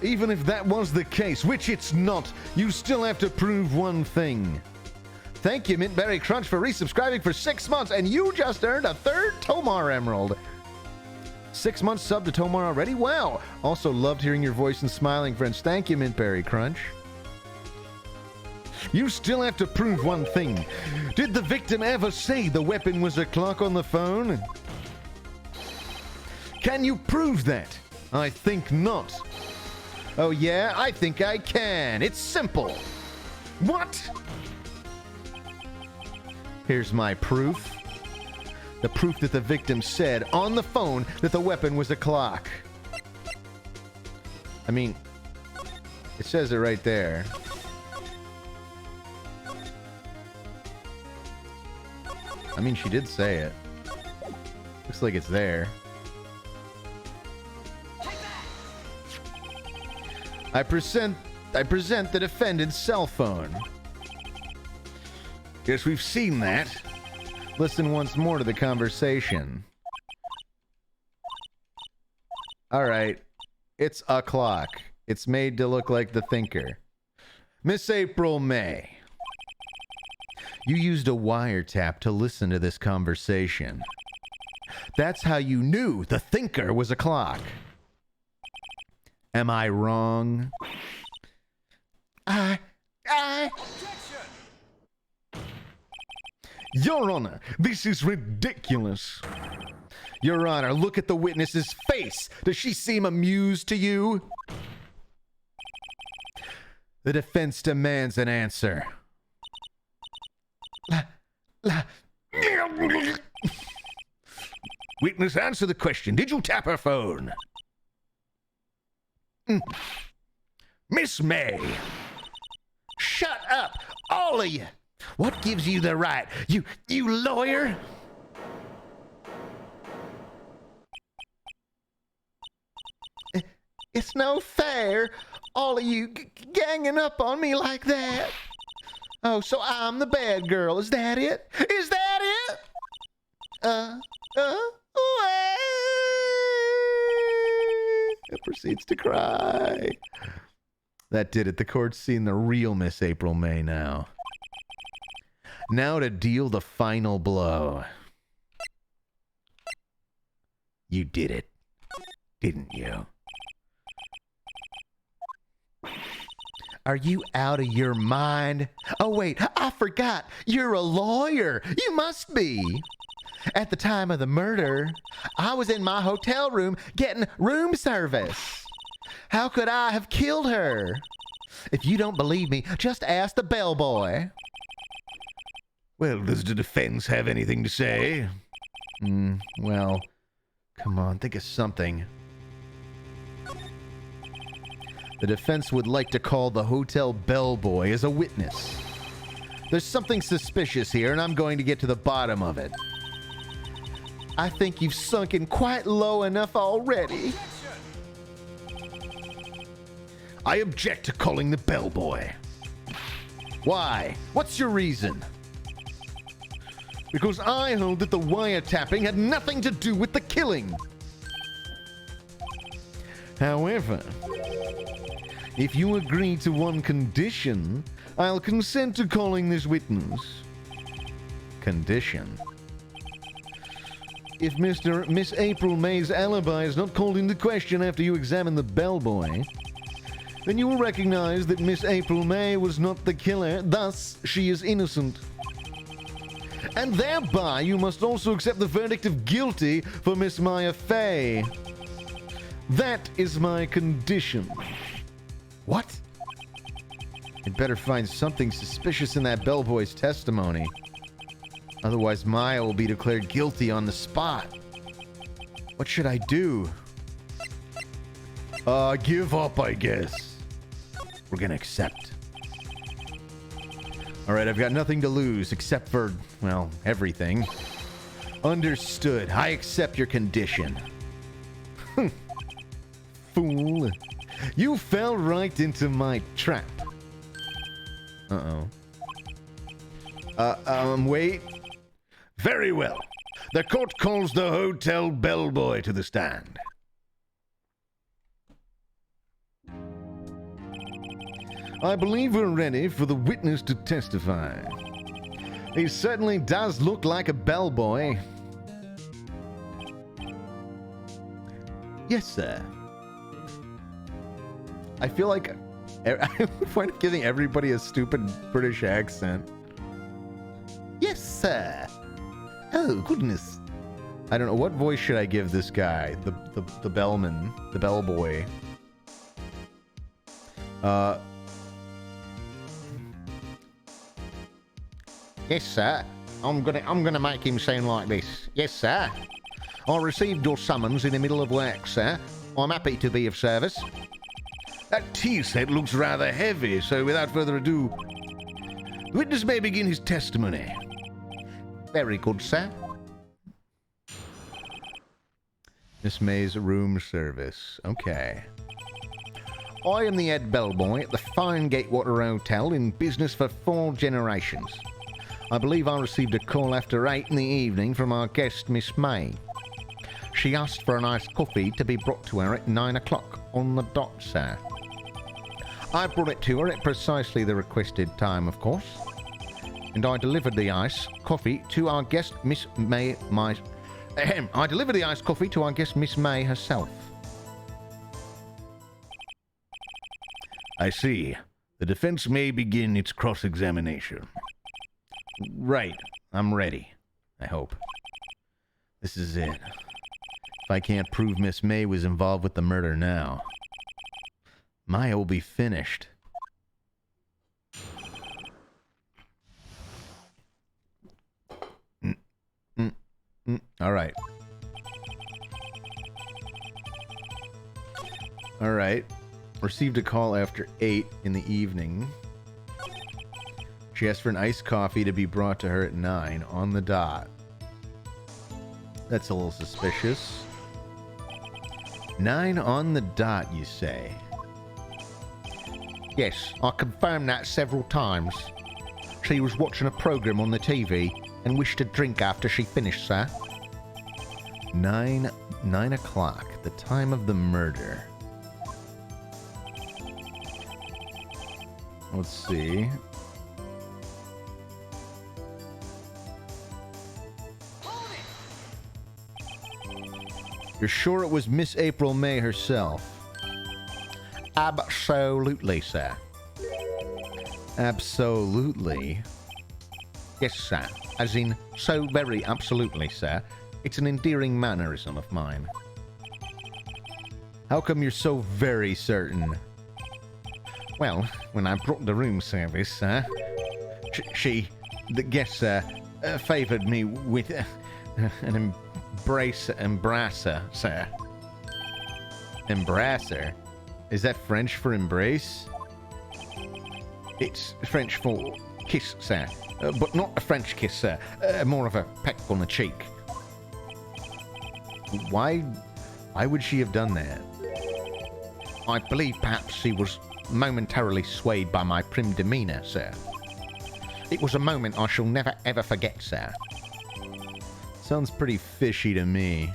Even if that was the case, which it's not, you still have to prove one thing. Thank you, Mintberry Crunch, for resubscribing for 6 months, and you just earned a 3rd Tomar Emerald. 6 months sub to Tomar already? Wow! Also loved hearing your voice and smiling, friends. Thank you, Mintberry Crunch. You still have to prove one thing. Did the victim ever say the weapon was a clock on the phone? Can you prove that? I think not. Oh yeah? I think I can. It's simple. What? Here's my proof. The proof that the victim said on the phone that the weapon was a clock. I mean, it says it right there. I mean, she did say it. Looks like it's there. I present the defendant's cell phone. Yes, we've seen that. Listen once more to the conversation. All right. It's a clock. It's made to look like the thinker. Miss April May. You used a wiretap to listen to this conversation. That's how you knew the thinker was a clock. Am I wrong? Your Honor, this is ridiculous. Your Honor, look at the witness's face. Does she seem amused to you? The defense demands an answer. Witness, answer the question. Did you tap her phone? Miss May. Shut up, all of you. What gives you the right? You lawyer? It's no fair, all of you ganging up on me like that. Oh, so I'm the bad girl. Is that it? Is that it? It proceeds to cry. That did it. The court's seen the real Miss April May now. Now to deal the final blow. You did it, didn't you? Are you out of your mind? Oh, wait, I forgot. You're a lawyer. You must be. At the time of the murder, I was in my hotel room getting room service. How could I have killed her? If you don't believe me, just ask the bellboy. Well, does the defense have anything to say? Well, come on, think of something. The defense would like to call the hotel bellboy as a witness. There's something suspicious here, and I'm going to get to the bottom of it. I think you've sunken quite low enough already. I object to calling the bellboy. Why? What's your reason? Because I hold that the wiretapping had nothing to do with the killing. However, if you agree to one condition, I'll consent to calling this witness. Condition? If Miss April May's alibi is not called into question after you examine the bellboy, then you will recognize that Miss April May was not the killer, thus she is innocent. And thereby you must also accept the verdict of guilty for Miss Maya Fay. That is my condition. What? You'd better find something suspicious in that bellboy's testimony. Otherwise, Maya will be declared guilty on the spot. What should I do? Give up, I guess. We're gonna accept. Alright, I've got nothing to lose except for, well, everything. Understood. I accept your condition. Fool. You fell right into my trap. Wait. Very well. The court calls the hotel bellboy to the stand. I believe we're ready for the witness to testify. He certainly does look like a bellboy. Yes, sir. I feel like I'm giving everybody a stupid British accent. Yes, sir. Oh, goodness. I don't know. What voice should I give this guy? The bellman. The bellboy. Yes, sir. I'm gonna make him sound like this. Yes, sir. I received your summons in the middle of work, sir. I'm happy to be of service. That tea set looks rather heavy, so without further ado, the witness may begin his testimony. Very good, sir. Miss May's room service. Okay. I am the head bellboy at the fine Gatewater Hotel, in business for 4 generations. I believe I received a call after 8 in the evening from our guest, Miss May. She asked for an iced coffee to be brought to her at 9 o'clock on the dot, sir. I brought it to her at precisely the requested time, of course. And I delivered the iced coffee to our guest, Miss May, I delivered the iced coffee to our guest, Miss May herself. I see. The defense may begin its cross-examination. Right. I'm ready. I hope. This is it. If I can't prove Miss May was involved with the murder now, Maya will be finished. All right. All right. Received a call after 8 in the evening. She asked for an iced coffee to be brought to her at 9 on the dot. That's a little suspicious. 9 on the dot, you say? Yes, I confirmed that several times. She was watching a program on the TV and wished to drink after she finished, sir. 9 o'clock, the time of the murder. Let's see. You're sure it was Miss April May herself? Absolutely, sir. Absolutely? Yes, sir. As in, so very absolutely, sir. It's an endearing mannerism of mine. How come you're so very certain? Well, when I brought the room service, sir, the guest, sir, favoured me with an embracer, sir. Embracer? Is that French for embrace? It's French for kiss, sir. But not a French kiss, sir. More of a peck on the cheek. Why would she have done that? I believe perhaps she was momentarily swayed by my prim demeanour, sir. It was a moment I shall never ever forget, sir. Sounds pretty fishy to me.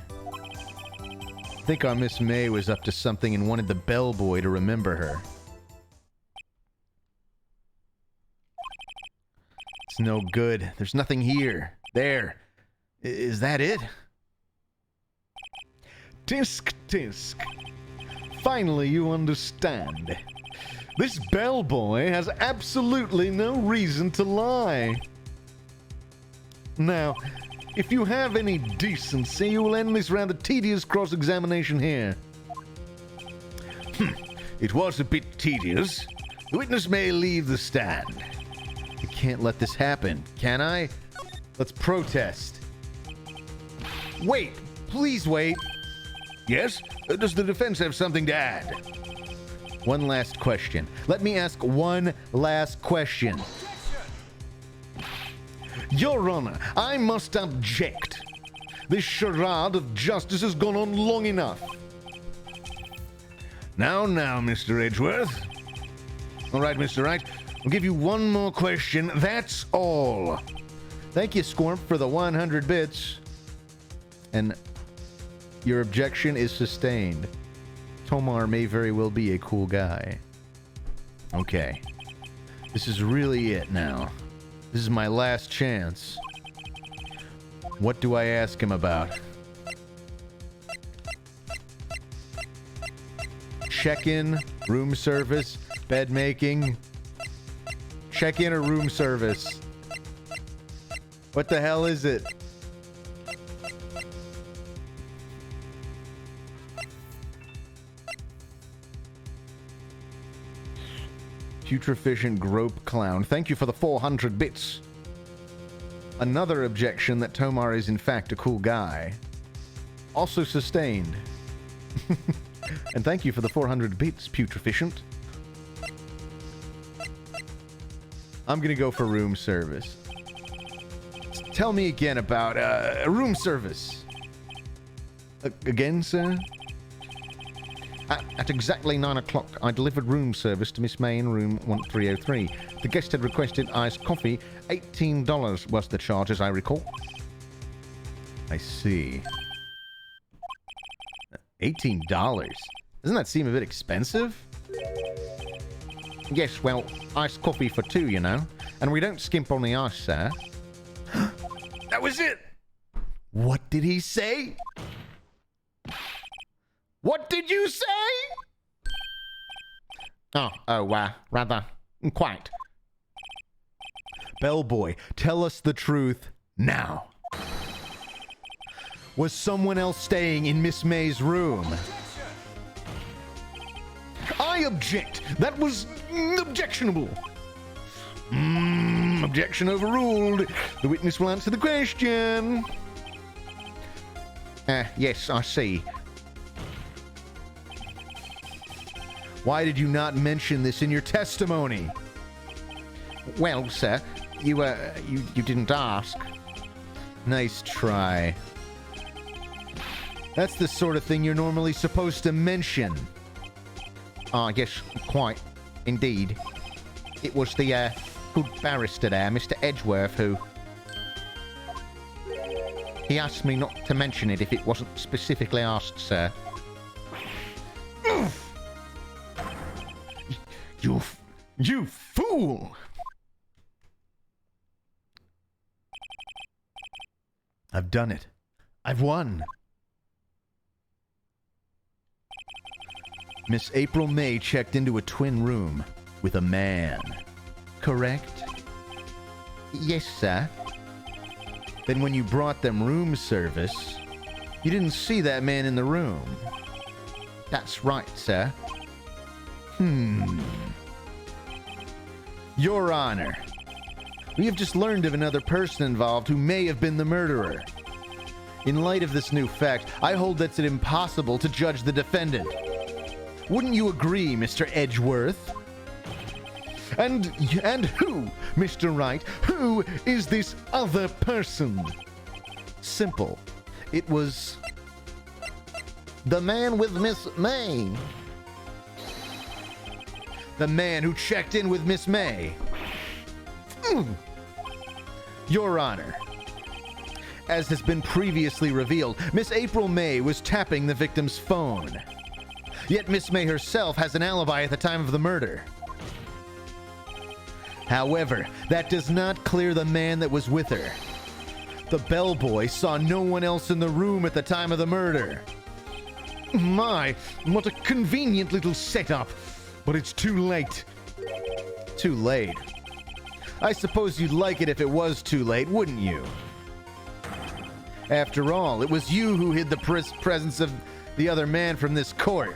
I think our Miss May was up to something and wanted the bellboy to remember her. It's no good. There's nothing here. There. Is that it? Tisk, tisk. Finally you understand. This bellboy has absolutely no reason to lie. Now, if you have any decency, you will end this rather tedious cross-examination here. It was a bit tedious. The witness may leave the stand. I can't let this happen, can I? Let's protest. Wait! Please wait! Yes? Does the defense have something to add? One last question. Let me ask one last question. Your Honor, I must object. This charade of justice has gone on long enough. Now, Mr. Edgeworth. All right, Mr. Wright. I'll give you one more question. That's all. Thank you, Squirp, for the 100 bits. And your objection is sustained. Tomar may very well be a cool guy. Okay. This is really it now. This is my last chance. What do I ask him about? Check-in, room service, bed making. Check-in or room service? What the hell is it? Putreficient grope clown. Thank you for the 400 bits. Another objection that Tomar is in fact a cool guy. Also sustained. And thank you for the 400 bits, Putreficient. I'm gonna go for room service. Tell me again about room service. Again, sir? At exactly 9 o'clock, I delivered room service to Miss May in room 1303. The guest had requested iced coffee. $18 was the charge, as I recall. I see. $18? Doesn't that seem a bit expensive? Yes, well, iced coffee for two, you know. And we don't skimp on the ice, sir. That was it. What did he say? What did you say? Rather, quite. Bellboy, tell us the truth now. Was someone else staying in Miss May's room? I object. That was objectionable. Objection overruled. The witness will answer the question. Yes, I see. Why did you not mention this in your testimony? Well, sir, you didn't ask. Nice try. That's the sort of thing you're normally supposed to mention. Yes, quite. Indeed. It was the, good barrister there, Mr. Edgeworth, who... He asked me not to mention it if it wasn't specifically asked, sir. You fool! I've done it. I've won. Miss April May checked into a twin room with a man. Correct? Yes, sir. Then when you brought them room service, you didn't see that man in the room. That's right, sir. Your Honor, we have just learned of another person involved who may have been the murderer. In light of this new fact, I hold that it's impossible to judge the defendant. Wouldn't you agree, Mr. Edgeworth? And who, Mr. Wright, who is this other person? Simple. It was The man with Miss May. the man who checked in with Miss May. Your Honor, as has been previously revealed, Miss April May was tapping the victim's phone. Yet Miss May herself has an alibi at the time of the murder. However, that does not clear the man that was with her. The bellboy saw no one else in the room at the time of the murder. My, what a convenient little setup. But it's too late. Too late. I suppose you'd like it if it was too late, wouldn't you? After all, it was you who hid the presence of the other man from this court.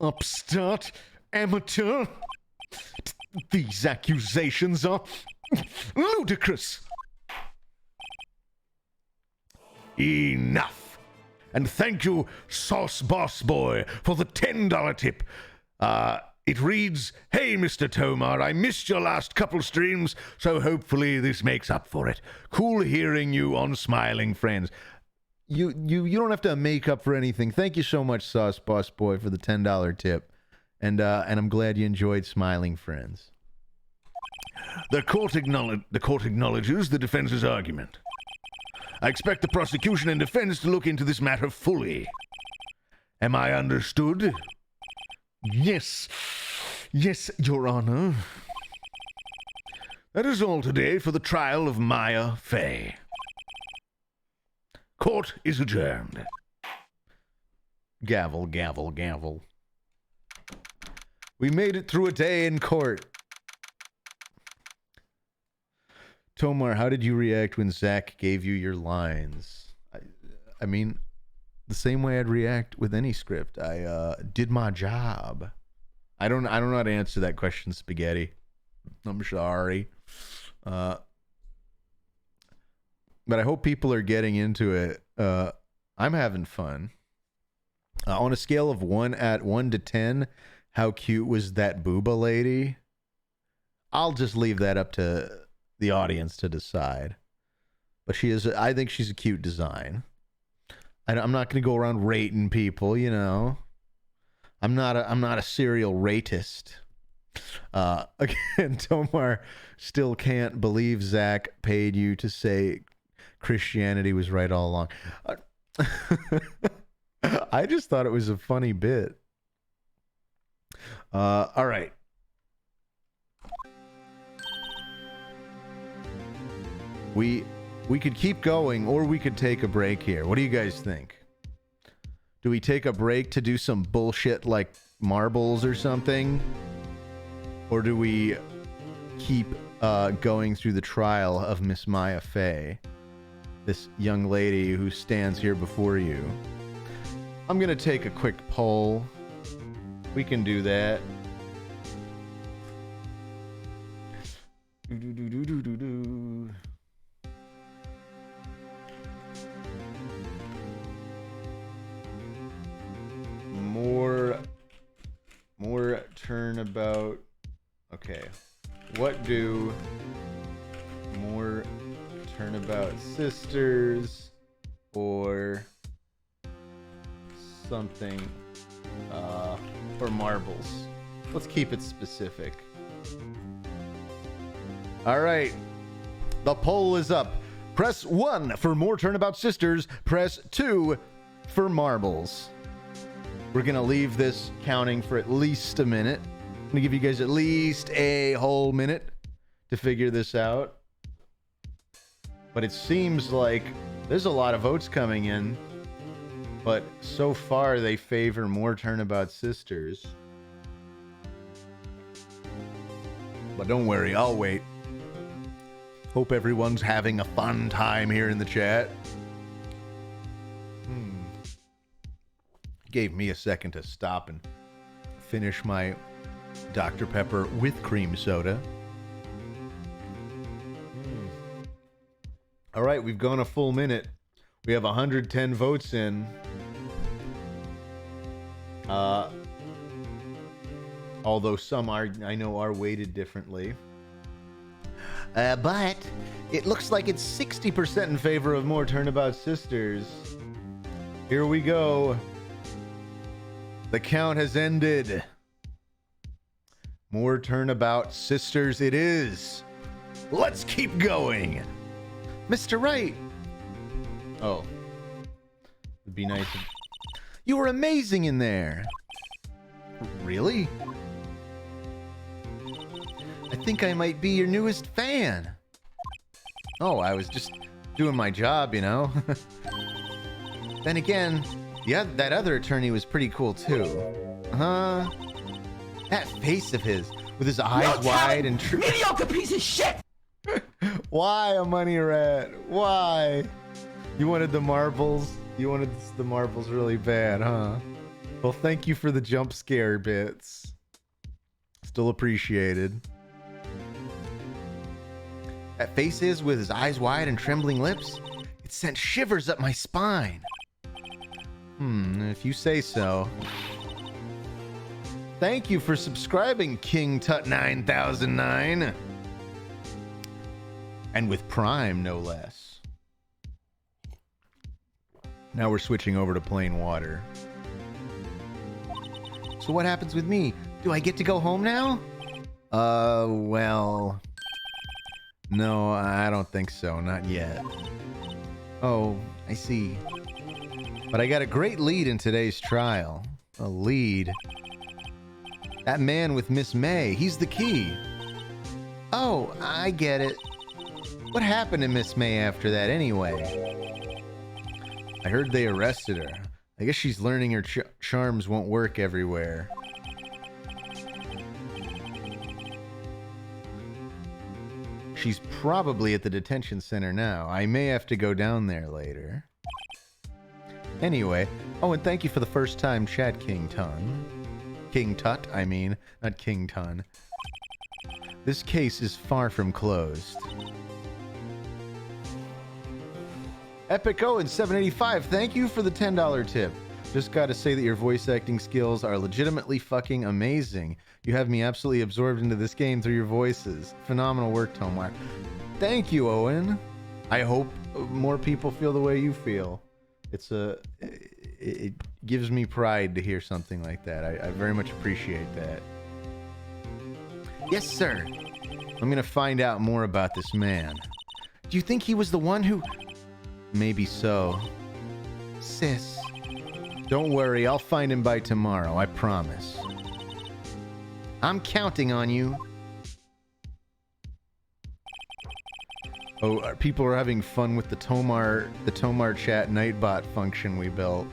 Upstart, amateur. These accusations are ludicrous. Enough. And thank you, Sauce Boss Boy, for the $10 tip. It reads, "Hey, Mr. Tomar, I missed your last couple streams, so hopefully this makes up for it. Cool hearing you on Smiling Friends." You don't have to make up for anything. Thank you so much, Sauce Boss Boy, for the $10 tip. And I'm glad you enjoyed Smiling Friends. The court acknowledges the defense's argument. I expect the prosecution and defense to look into this matter fully. Am I understood? Yes. Yes, Your Honor. That is all today for the trial of Maya Fey. Court is adjourned. Gavel, gavel, gavel. We made it through a day in court. Tomar, how did you react when Zach gave you your lines? I mean, the same way I'd react with any script. I did my job. I don't know how to answer that question, Spaghetti. I'm sorry. But I hope people are getting into it. I'm having fun. On a scale of 1 to 10, how cute was that booba lady? I'll just leave that up to the audience to decide. But I think she's a cute design. I'm not going to go around rating people, you know. I'm not a serial ratist. Again, Tomar still can't believe Zach paid you to say Christianity was right all along. I just thought it was a funny bit. All right. We could keep going, or we could take a break here. What do you guys think? Do we take a break to do some bullshit like marbles or something? Or do we keep going through the trial of Miss Maya Fey, this young lady who stands here before you? I'm gonna take a quick poll. We can do that. Do-do-do-do-do-do. More turnabout. Okay. What do more turnabout sisters or something for marbles? Let's keep it specific. All right. The poll is up. Press 1 for more turnabout sisters. Press 2 for marbles. We're going to leave this counting for at least a minute. I'm going to give you guys at least a whole minute to figure this out. But it seems like there's a lot of votes coming in. But so far, they favor more turnabout sisters. But don't worry, I'll wait. Hope everyone's having a fun time here in the chat. Gave me a second to stop and finish my Dr. Pepper with cream soda. All right, we've gone a full minute. We have 110 votes in. Although some are, I know, are weighted differently. But it looks like it's 60% in favor of more turnabout sisters. Here we go. The count has ended. More turnabout sisters it is. Let's keep going. Mr. Wright. Oh. It'd be nice if... You were amazing in there. Really? I think I might be your newest fan. Oh, I was just doing my job, you know. Then again, yeah, that other attorney was pretty cool too. Huh? That face of his, with his eyes wide and mediocre piece of shit. Why a money rat? Why? You wanted the marbles? You wanted the marbles really bad, huh? Well, thank you for the jump scare bits. Still appreciated. That face is with his eyes wide and trembling lips. It sent shivers up my spine. If you say so. Thank you for subscribing, King Tut 9009. And with Prime, no less. Now we're switching over to plain water. So what happens with me? Do I get to go home now? Well... No, I don't think so. Not yet. Oh, I see. But I got a great lead in today's trial. A lead? That man with Miss May, he's the key. Oh, I get it. What happened to Miss May after that anyway? I heard they arrested her. I guess she's learning her charms won't work everywhere. She's probably at the detention center now. I may have to go down there later. Anyway, oh, and thank you for the first time chat, King Tun. King Tut, I mean, not King Tun. This case is far from closed. Epic Owen 785, thank you for the $10 tip. Just gotta say that your voice acting skills are legitimately fucking amazing. You have me absolutely absorbed into this game through your voices. Phenomenal work, Tomar. Thank you, Owen. I hope more people feel the way you feel. It gives me pride to hear something like that. I very much appreciate that. Yes, sir. I'm gonna find out more about this man. Do you think he was the one who... Maybe so. Sis. Don't worry, I'll find him by tomorrow, I promise. I'm counting on you. Oh, people are having fun with the Tomar chat nightbot function we built.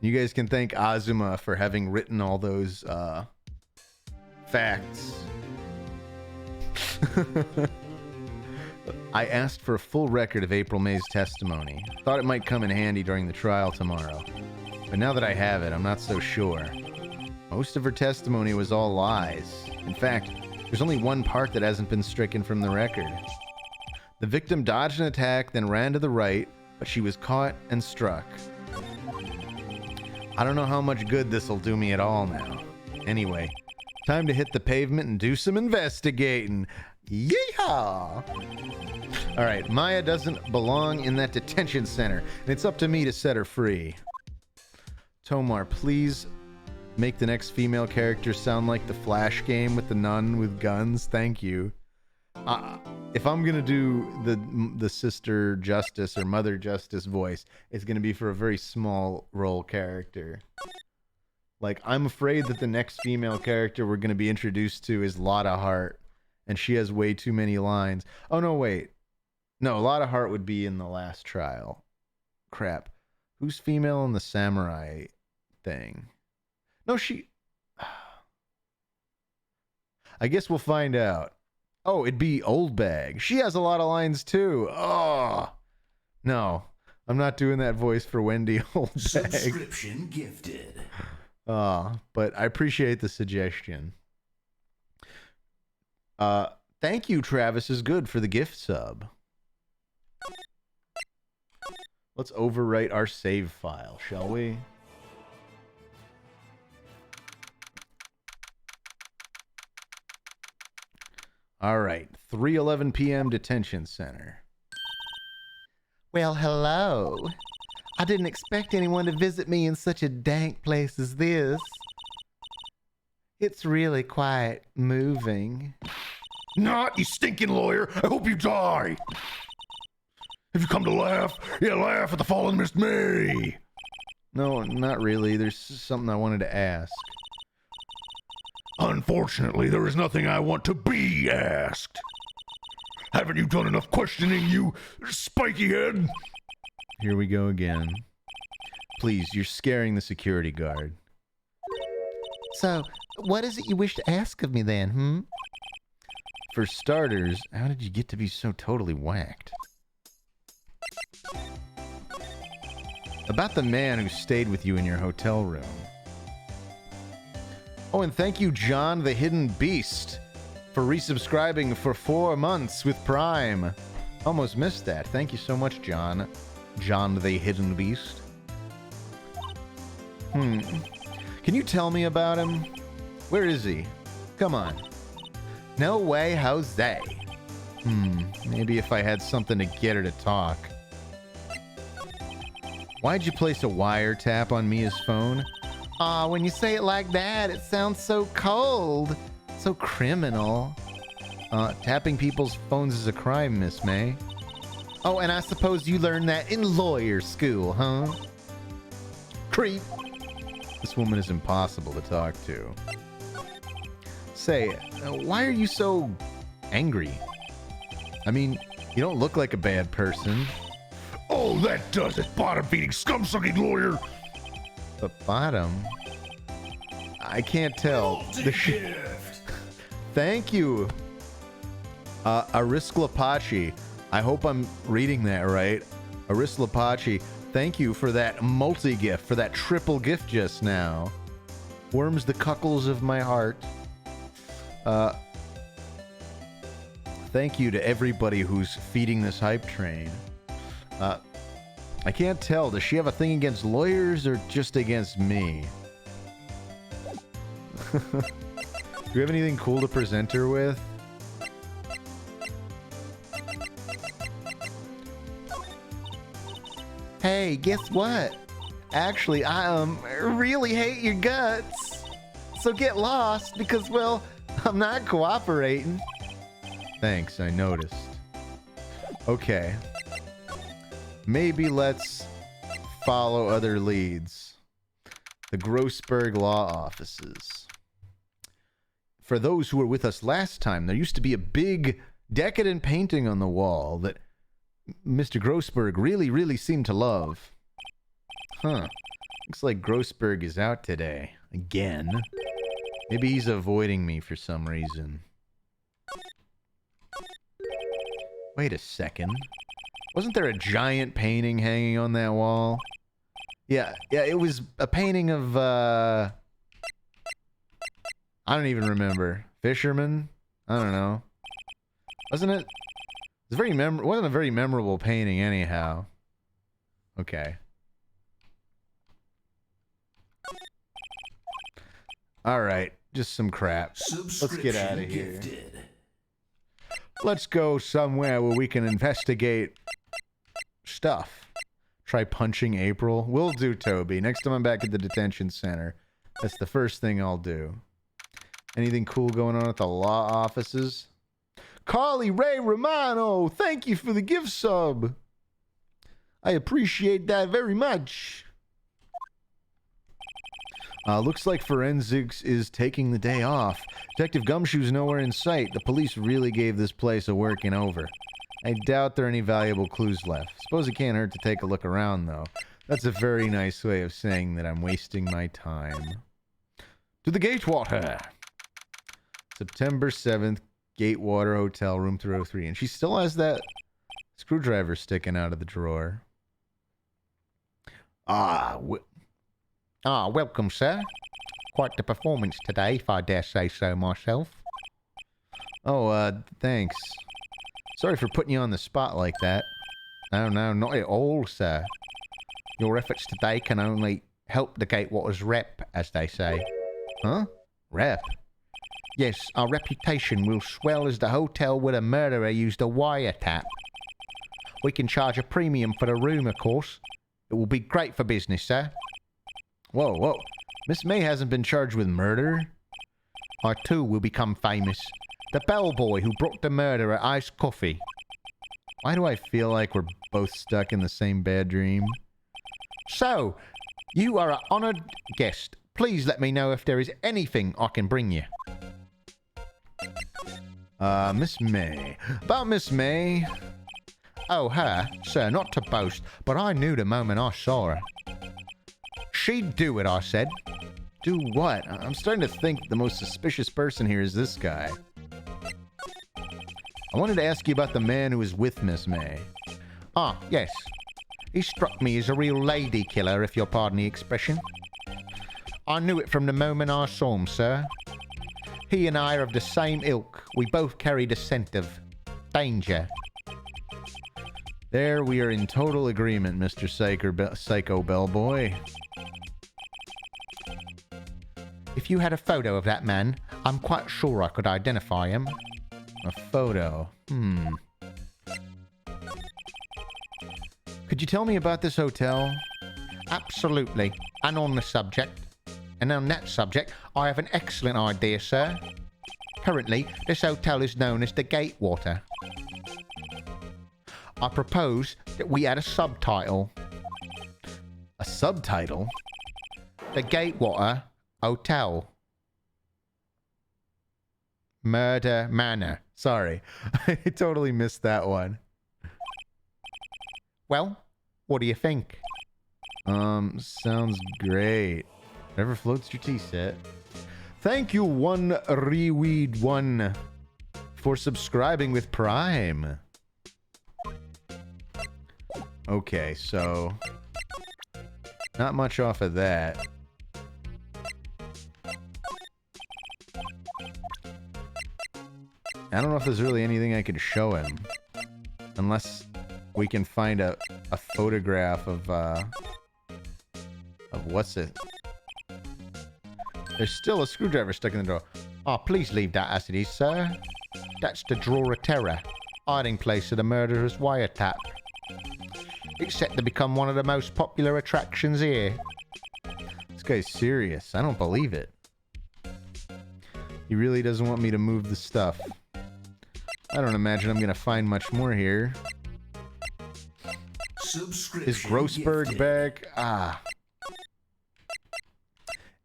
You guys can thank Azuma for having written all those facts. I asked for a full record of April May's testimony. Thought it might come in handy during the trial tomorrow. But now that I have it, I'm not so sure. Most of her testimony was all lies. In fact, there's only one part that hasn't been stricken from the record. The victim dodged an attack, then ran to the right, but she was caught and struck. I don't know how much good this'll do me at all now. Anyway, time to hit the pavement and do some investigating. Yeehaw! Alright, Maya doesn't belong in that detention center, and it's up to me to set her free. Tomar, please make the next female character sound like the Flash game with the nun with guns. Thank you. If I'm gonna do the Sister Justice or Mother Justice voice, it's gonna be for a very small role character. Like, I'm afraid that the next female character we're gonna be introduced to is Lotta Hart, and she has way too many lines. Oh no, wait. No, Lotta Hart would be in the last trial. Crap. Who's female in the samurai thing? No, she... I guess we'll find out. Oh, it'd be Old Bag. She has a lot of lines too. Oh, no. I'm not doing that voice for Wendy Old Bag. Subscription gifted. But I appreciate the suggestion. Thank you, Travis is good for the gift sub. Let's overwrite our save file, shall we? All right, 3:11 p.m. detention center. Well, hello. I didn't expect anyone to visit me in such a dank place as this. It's really quite moving. Not, you stinking lawyer. I hope you die. Have you come to laugh? Yeah, laugh at the fallen Miss May. No, not really. There's something I wanted to ask. Unfortunately, there is nothing I want to be asked. Haven't you done enough questioning, you spiky head? Here we go again. Please, you're scaring the security guard. So, what is it you wish to ask of me then, For starters, how did you get to be so totally whacked? About the man who stayed with you in your hotel room. Oh, and thank you, John the Hidden Beast, for resubscribing for 4 months with Prime. Almost missed that. Thank you so much, John. John the Hidden Beast. Can you tell me about him? Where is he? Come on. No way, Jose. Maybe if I had something to get her to talk. Why'd you place a wiretap on Mia's phone? Aw, when you say it like that, it sounds so cold. So criminal. Tapping people's phones is a crime, Miss May. Oh, and I suppose you learned that in lawyer school, huh? Creep. This woman is impossible to talk to. Say, why are you so angry? I mean, you don't look like a bad person. Oh, that does it, bottom-feeding, scum-sucking lawyer. But bottom? I can't tell. Thank you. Arislapachi. I hope I'm reading that right. Arislapachi, thank you for that multi-gift, for that triple gift just now. Warms the cuckles of my heart. Thank you to everybody who's feeding this hype train. I can't tell. Does she have a thing against lawyers or just against me? Do you have anything cool to present her with? Hey, guess what? Actually, I really hate your guts. So get lost because, well, I'm not cooperating. Thanks, I noticed. Okay. Maybe let's follow other leads. The Grossberg Law Offices. for those who were with us last time, there used to be a big decadent painting on the wall that Mr. Grossberg really seemed to love. Huh. Looks like Grossberg is out today. Again. Maybe he's avoiding me for some reason. Wait a second. Wasn't there a giant painting hanging on that wall? Yeah, it was a painting of, I don't even remember. Fisherman? I don't know. Wasn't it? It was wasn't a very memorable painting anyhow. Okay. Alright, just some crap. Let's get out of here. Let's go somewhere where we can investigate stuff. Try punching April. Will do, Toby. Next time I'm back at the detention center, that's the first thing I'll do. Anything cool going on at the law offices? Carly Ray Romano, thank you for the gift sub. I appreciate that very much. Looks like forensics is taking the day off. Detective Gumshoe's nowhere in sight. The police really gave this place a working over. I doubt there are any valuable clues left. Suppose it can't hurt to take a look around, though. That's a very nice way of saying that I'm wasting my time. To the Gatewater! September 7th, Gatewater Hotel, room 303. And she still has that screwdriver sticking out of the drawer. Welcome, sir. Quite the performance today, if I dare say so myself. Oh, thanks. Sorry for putting you on the spot like that. No, not at all, sir. Your efforts today can only help the Gatewater's rep, as they say. Huh? Rep? Yes, our reputation will swell as the hotel where the murderer used a wiretap. We can charge a premium for the room, of course. It will be great for business, sir. Whoa. Miss May hasn't been charged with murder? I too will become famous. The bellboy who brought the murderer iced coffee. Why do I feel like we're both stuck in the same bad dream? So, you are an honored guest. Please let me know if there is anything I can bring you. Miss May. About Miss May. Oh, her? Sir, not to boast, but I knew the moment I saw her. She'd do it, I said. Do what? I'm starting to think the most suspicious person here is this guy. I wanted to ask you about the man who was with Miss May. Ah, yes. He struck me as a real lady killer, if you'll pardon the expression. I knew it from the moment I saw him, sir. He and I are of the same ilk. We both carried a scent of danger. There, we are in total agreement, Mr. Psycho Bellboy. If you had a photo of that man, I'm quite sure I could identify him. A photo. Could you tell me about this hotel? Absolutely. And on the subject. And on that subject, I have an excellent idea, sir. Currently, this hotel is known as the Gatewater. I propose that we add a subtitle. A subtitle? The Gatewater Hotel. Murder Manor. Sorry. I totally missed that one. Well, what do you think? Sounds great. Whatever floats your tea set. Thank you, One Reweed One, for subscribing with Prime. Okay, so not much off of that. I don't know if there's really anything I could show him. Unless we can find a photograph of what's it? There's still a screwdriver stuck in the drawer. Oh, please leave that as it is, sir. That's the drawer of terror. Hiding place of the murderer's wiretap. It's set to become one of the most popular attractions here. This guy's serious. I don't believe it. He really doesn't want me to move the stuff. I don't imagine I'm gonna find much more here. Is Grossberg back? Ah.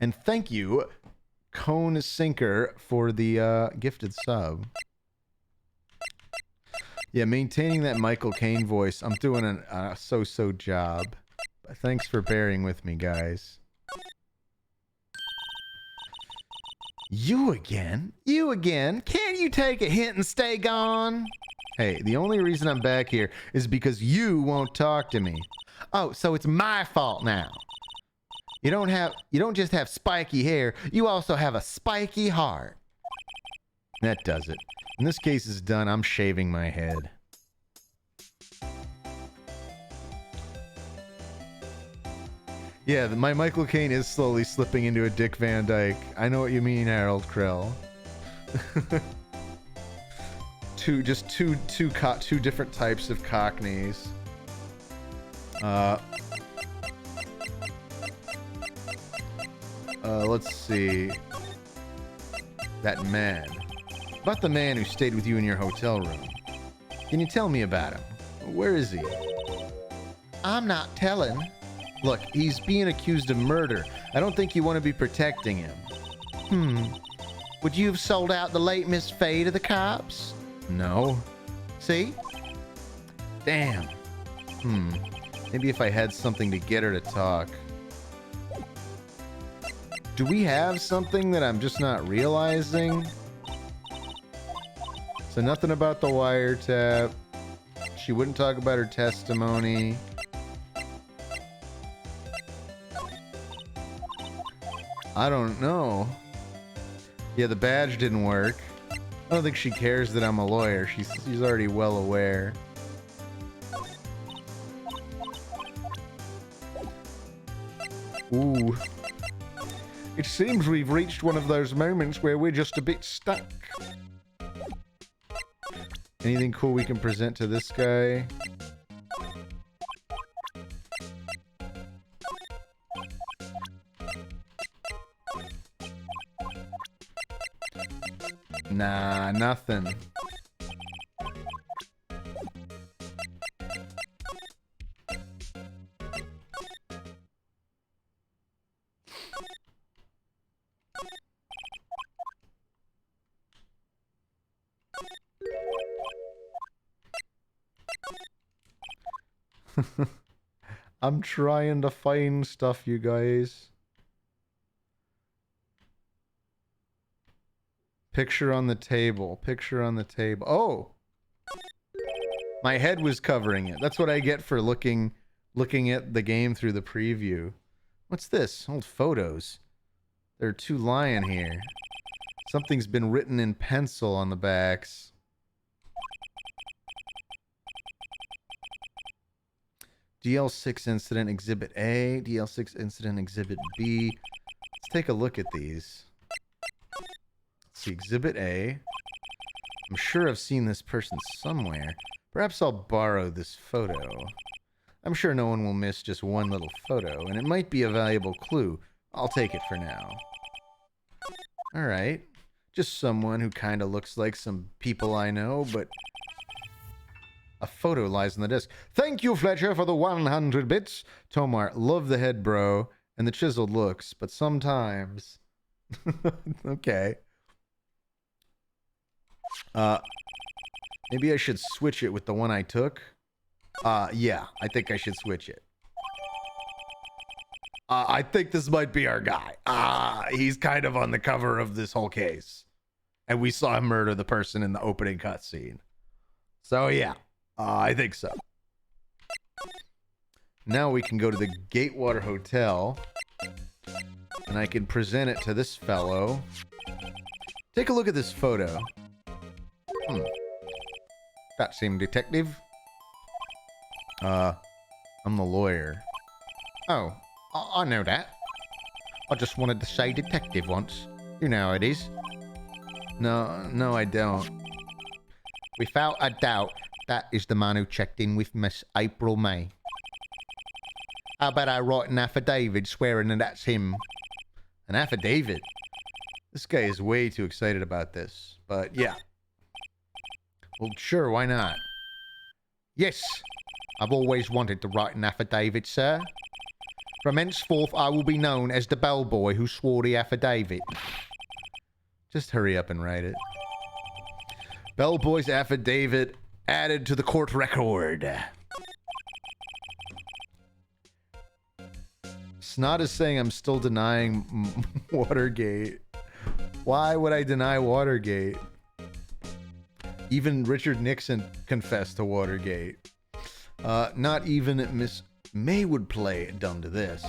And thank you, Cone Sinker for the gifted sub. Yeah, maintaining that Michael Caine voice. I'm doing a so-so job. But thanks for bearing with me, guys. You again? You again? Can't you take a hint and stay gone? Hey, the only reason I'm back here is because you won't talk to me. Oh, so it's my fault now. You don't just have spiky hair, you also have a spiky heart. That does it. When this case is done, I'm shaving my head. Yeah, my Michael Caine is slowly slipping into a Dick Van Dyke. I know what you mean, Harold Krell. two different types of cockneys. Let's see. That man. About the man who stayed with you in your hotel room. Can you tell me about him? Where is he? I'm not telling. Look, he's being accused of murder. I don't think you want to be protecting him. Would you have sold out the late Miss Faye to the cops? No. See? Damn. Maybe if I had something to get her to talk. Do we have something that I'm just not realizing? So nothing about the wiretap. She wouldn't talk about her testimony. I don't know. Yeah, the badge didn't work. I don't think she cares that I'm a lawyer. She's already well aware. Ooh. It seems we've reached one of those moments where we're just a bit stuck. Anything cool we can present to this guy? Nah, nothing. I'm trying to find stuff, you guys. Picture on the table. Picture on the table. Oh! My head was covering it. That's what I get for looking at the game through the preview. What's this? Old photos. There are two lying here. Something's been written in pencil on the backs. DL6 Incident Exhibit A, DL6 Incident Exhibit B. Let's take a look at these. Let's see, Exhibit A. I'm sure I've seen this person somewhere. Perhaps I'll borrow this photo. I'm sure no one will miss just one little photo, and it might be a valuable clue. I'll take it for now. Alright. Just someone who kind of looks like some people I know, but... A photo lies on the desk. Thank you, Fletcher, for the 100 bits. Tomar, love the head, bro, and the chiseled looks, but sometimes... Okay. Maybe I should switch it with the one I took. Yeah, I think I should switch it. I think this might be our guy. He's kind of on the cover of this whole case. And we saw him murder the person in the opening cutscene. So, yeah. I think so. Now we can go to the Gatewater Hotel. And I can present it to this fellow. Take a look at this photo. That seemed detective. I'm the lawyer. Oh, I know that. I just wanted to say detective once. You know how it is. No, I don't. Without a doubt, that is the man who checked in with Miss April May. How about I write an affidavit swearing that that's him? An affidavit? This guy is way too excited about this. But yeah. Well, sure, why not? Yes, I've always wanted to write an affidavit, sir. From henceforth, I will be known as the bellboy who swore the affidavit. Just hurry up and write it. Bellboy's affidavit added to the court record. Snot is saying I'm still denying Watergate. Why would I deny Watergate? Even Richard Nixon confessed to Watergate. Not even Miss May would play dumb to this.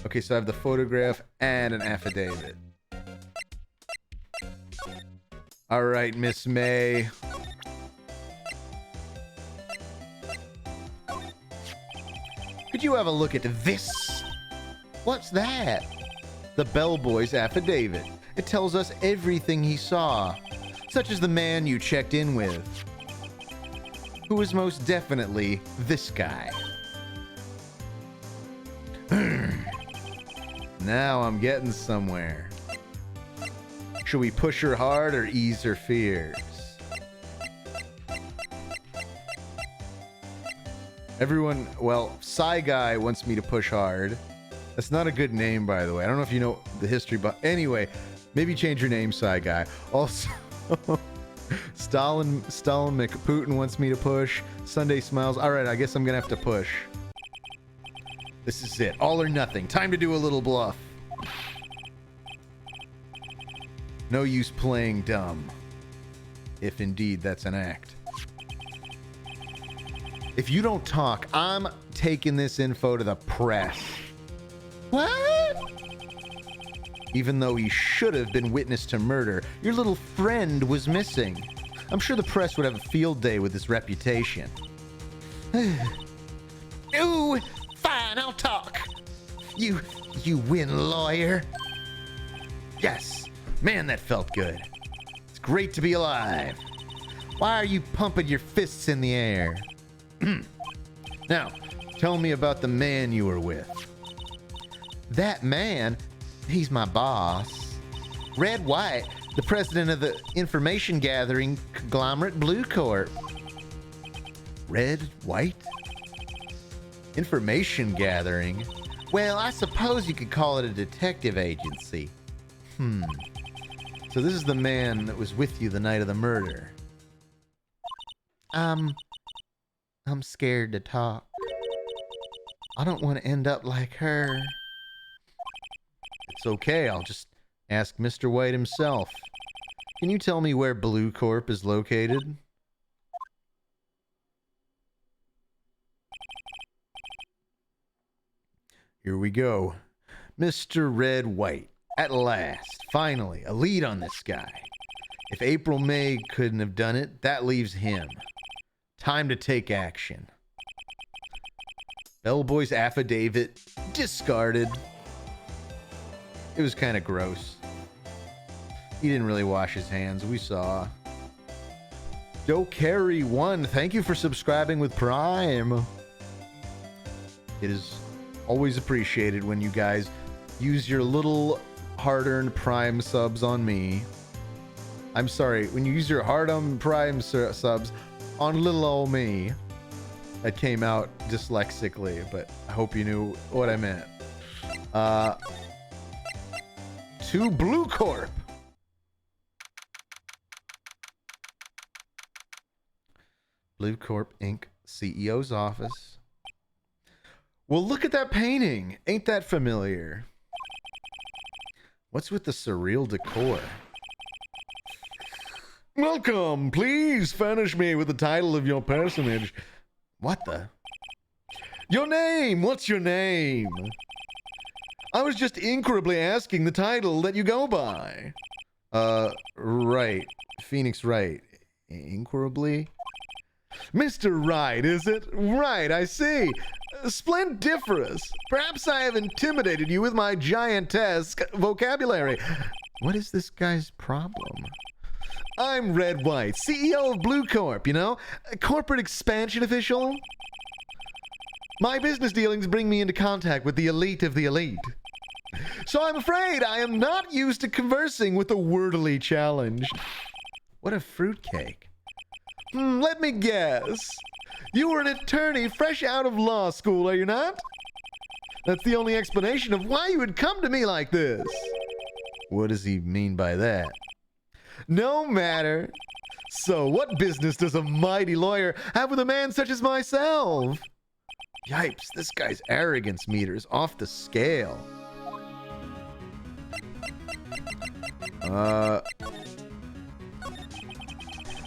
Okay, so I have the photograph and an affidavit. All right, Miss May. Could you have a look at this? What's that? The bellboy's affidavit. It tells us everything he saw, such as the man you checked in with, who is most definitely this guy. Now I'm getting somewhere. Should we push her hard or ease her fears? Everyone, well, Psy Guy wants me to push hard. That's not a good name, by the way. I don't know if you know the history, but anyway, maybe change your name, Psy Guy. Also, Stalin McPutin wants me to push. Sunday Smiles. All right, I guess I'm gonna have to push. This is it. All or nothing. Time to do a little bluff. No use playing dumb. If indeed that's an act. If you don't talk, I'm taking this info to the press. What? Even though he should have been witness to murder, your little friend was missing. I'm sure the press would have a field day with his reputation. Ooh, fine, I'll talk. You win, lawyer. Yes, man, that felt good. It's great to be alive. Why are you pumping your fists in the air? Now, tell me about the man you were with. That man, he's my boss. Red White, the president of the information gathering conglomerate Blue Corp. Red White? Information gathering? Well, I suppose you could call it a detective agency. So this is the man that was with you the night of the murder. I'm scared to talk. I don't want to end up like her. It's okay, I'll just ask Mr. White himself. Can you tell me where Blue Corp is located? Here we go. Mr. Red White. At last, finally, a lead on this guy. If April May couldn't have done it, that leaves him. Time to take action. Bellboy's affidavit discarded. It was kind of gross. He didn't really wash his hands, we saw. Joe Carey 1, thank you for subscribing with Prime. It is always appreciated when you guys use your little hard-earned Prime subs on me. I'm sorry, when you use your hard-earned Prime subs on little old me. That came out dyslexically, but I hope you knew what I meant. To Blue Corp. Blue Corp Inc. CEO's office. Well, look at that painting. Ain't that familiar? What's with the surreal decor? Welcome. Please furnish me with the title of your personage. What the? Your name. What's your name? I was just incredibly asking the title that you go by. Right. Phoenix Wright. Incredibly? Mr. Wright, is it? Right, I see. Splendiferous. Perhaps I have intimidated you with my giantesque vocabulary. What is this guy's problem? I'm Red White, CEO of Blue Corp, you know? A corporate expansion official. My business dealings bring me into contact with the elite of the elite. So I'm afraid I am not used to conversing with the wordily challenged. What a fruitcake. Let me guess. You were an attorney fresh out of law school, are you not? That's the only explanation of why you would come to me like this. What does he mean by that? No matter. So, what business does a mighty lawyer have with a man such as myself? Yipes, this guy's arrogance meter is off the scale.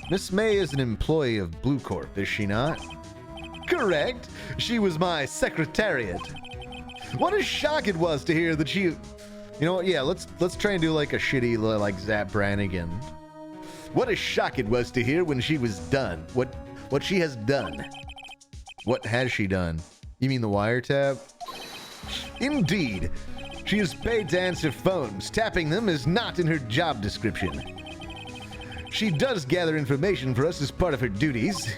Miss May is an employee of Blue Corp, is she not? Correct. She was my secretariat. What a shock it was to hear that she... You know what? Yeah, let's try and do like a shitty like Zap Brannigan. What a shock it was to hear when she was done. What she has done. What has she done? You mean the wiretap? Indeed. She is paid to answer phones. Tapping them is not in her job description. She does gather information for us as part of her duties,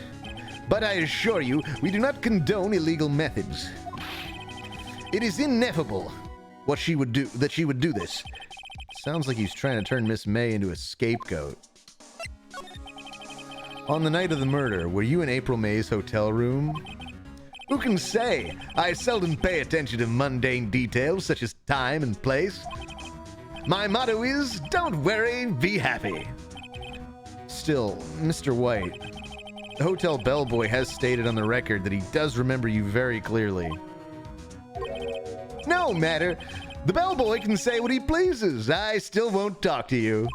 but I assure you, we do not condone illegal methods. It is ineffable that she would do this. Sounds like he's trying to turn Miss May into a scapegoat. On the night of the murder, were you in April May's hotel room? Who can say? I seldom pay attention to mundane details such as time and place. My motto is, don't worry, be happy. Still, Mr. White, the hotel bellboy has stated on the record that he does remember you very clearly. No matter. The bellboy can say what he pleases. I still won't talk to you.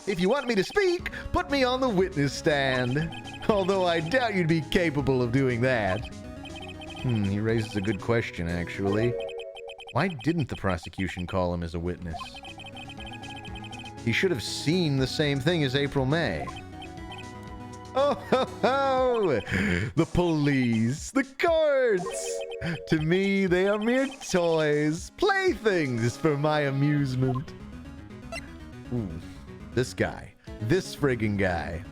If you want me to speak, put me on the witness stand. Although I doubt you'd be capable of doing that. He raises a good question, actually. Why didn't the prosecution call him as a witness? He should have seen the same thing as April May. Oh, ho, ho! The police, the courts! To me, they are mere toys, playthings for my amusement. Ooh, this guy. This friggin' guy.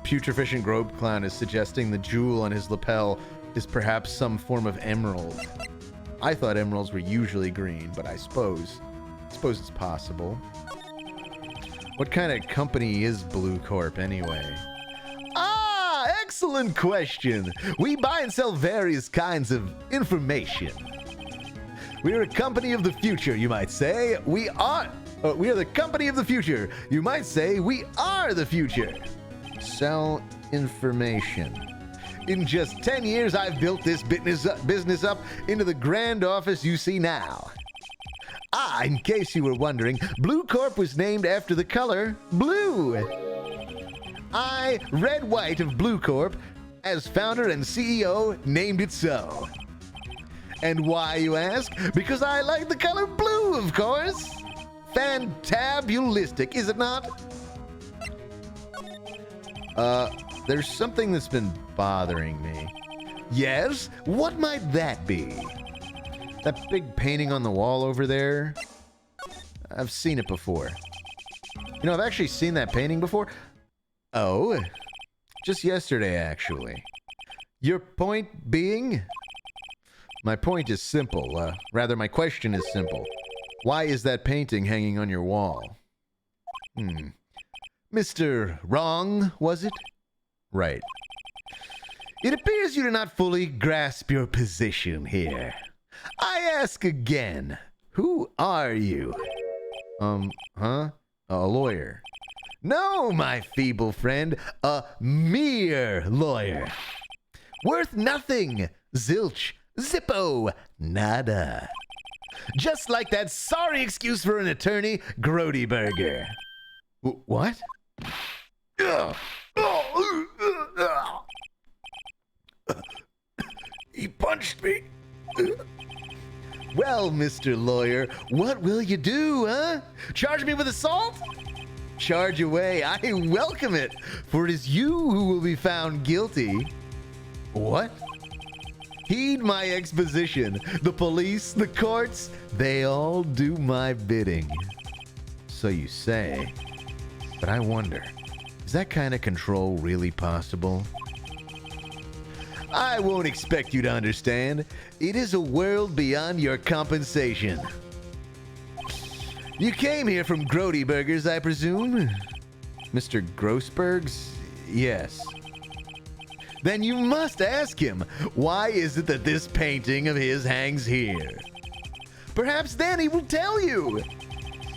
Putreficient Grobe Clown is suggesting the jewel on his lapel is perhaps some form of emerald. I thought emeralds were usually green, but I suppose it's possible. What kind of company is Blue Corp anyway? Ah, excellent question. We buy and sell various kinds of information. We're a company of the future, you might say. We are the company of the future. You might say we are the future. Sell information. In just 10 years, I've built this business up into the grand office you see now. Ah, in case you were wondering, Blue Corp was named after the color blue. I, Red White of Blue Corp, as founder and CEO, named it so. And why, you ask? Because I like the color blue, of course. Fantabulistic, is it not? There's something that's been bothering me. Yes? What might that be? That big painting on the wall over there? I've seen it before. You know, I've actually seen that painting before. Oh, just yesterday, actually. Your point being? My point is simple. Rather, my question is simple. Why is that painting hanging on your wall? Mr. Wrong, was it? Right. It appears you do not fully grasp your position here. I ask again, who are you? A lawyer. No, my feeble friend, a mere lawyer. Worth nothing, zilch, zippo, nada. Just like that sorry excuse for an attorney, Grodyburger. What? He punched me. Well, Mr. Lawyer, what will you do, huh? Charge me with assault? Charge away, I welcome it, for it is you who will be found guilty. What? Heed my exposition. The police, the courts, they all do my bidding. So you say. But I wonder, is that kind of control really possible? I won't expect you to understand. It is a world beyond your compensation. You came here from Grodyburgers, I presume? Mr. Grossberg's? Yes. Then you must ask him, why is it that this painting of his hangs here? Perhaps then he will tell you.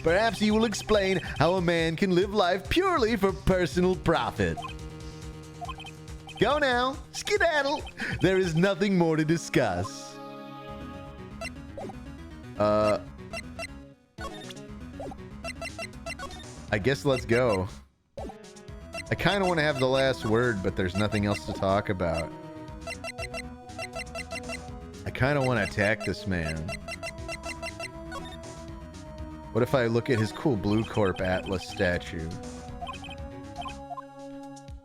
Perhaps he will explain how a man can live life purely for personal profit. Go now, skedaddle. There is nothing more to discuss. I guess let's go. I kind of want to have the last word, but there's nothing else to talk about. I kind of want to attack this man. What if I look at his cool Blue Corp Atlas statue?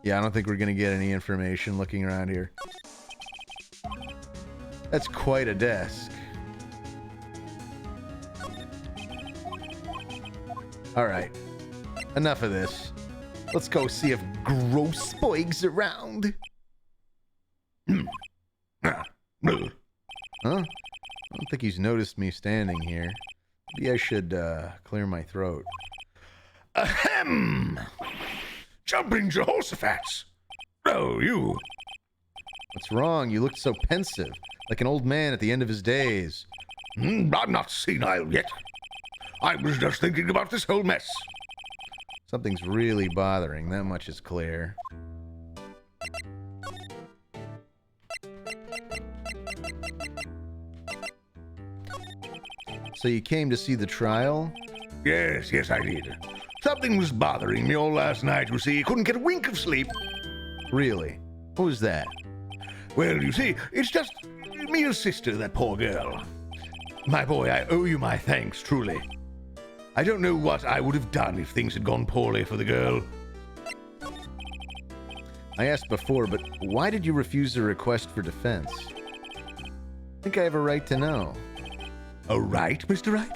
Yeah, I don't think we're going to get any information looking around here. That's quite a desk. Alright. Enough of this. Let's go see if Grossboig's around. Huh? I don't think he's noticed me standing here. Maybe I should clear my throat. Ahem! Jumping Jehoshaphat's! Oh, you. What's wrong? You look so pensive, like an old man at the end of his days. I'm not senile yet. I was just thinking about this whole mess. Something's really bothering, that much is clear. So you came to see the trial? Yes, I did. Something was bothering me all last night, you see. Couldn't get a wink of sleep. Really? What was that? Well, you see, it's just Mia's sister, that poor girl. My boy, I owe you my thanks, truly. I don't know what I would have done if things had gone poorly for the girl. I asked before, but why did you refuse a request for defense? I think I have a right to know. A right, Mr. Wright?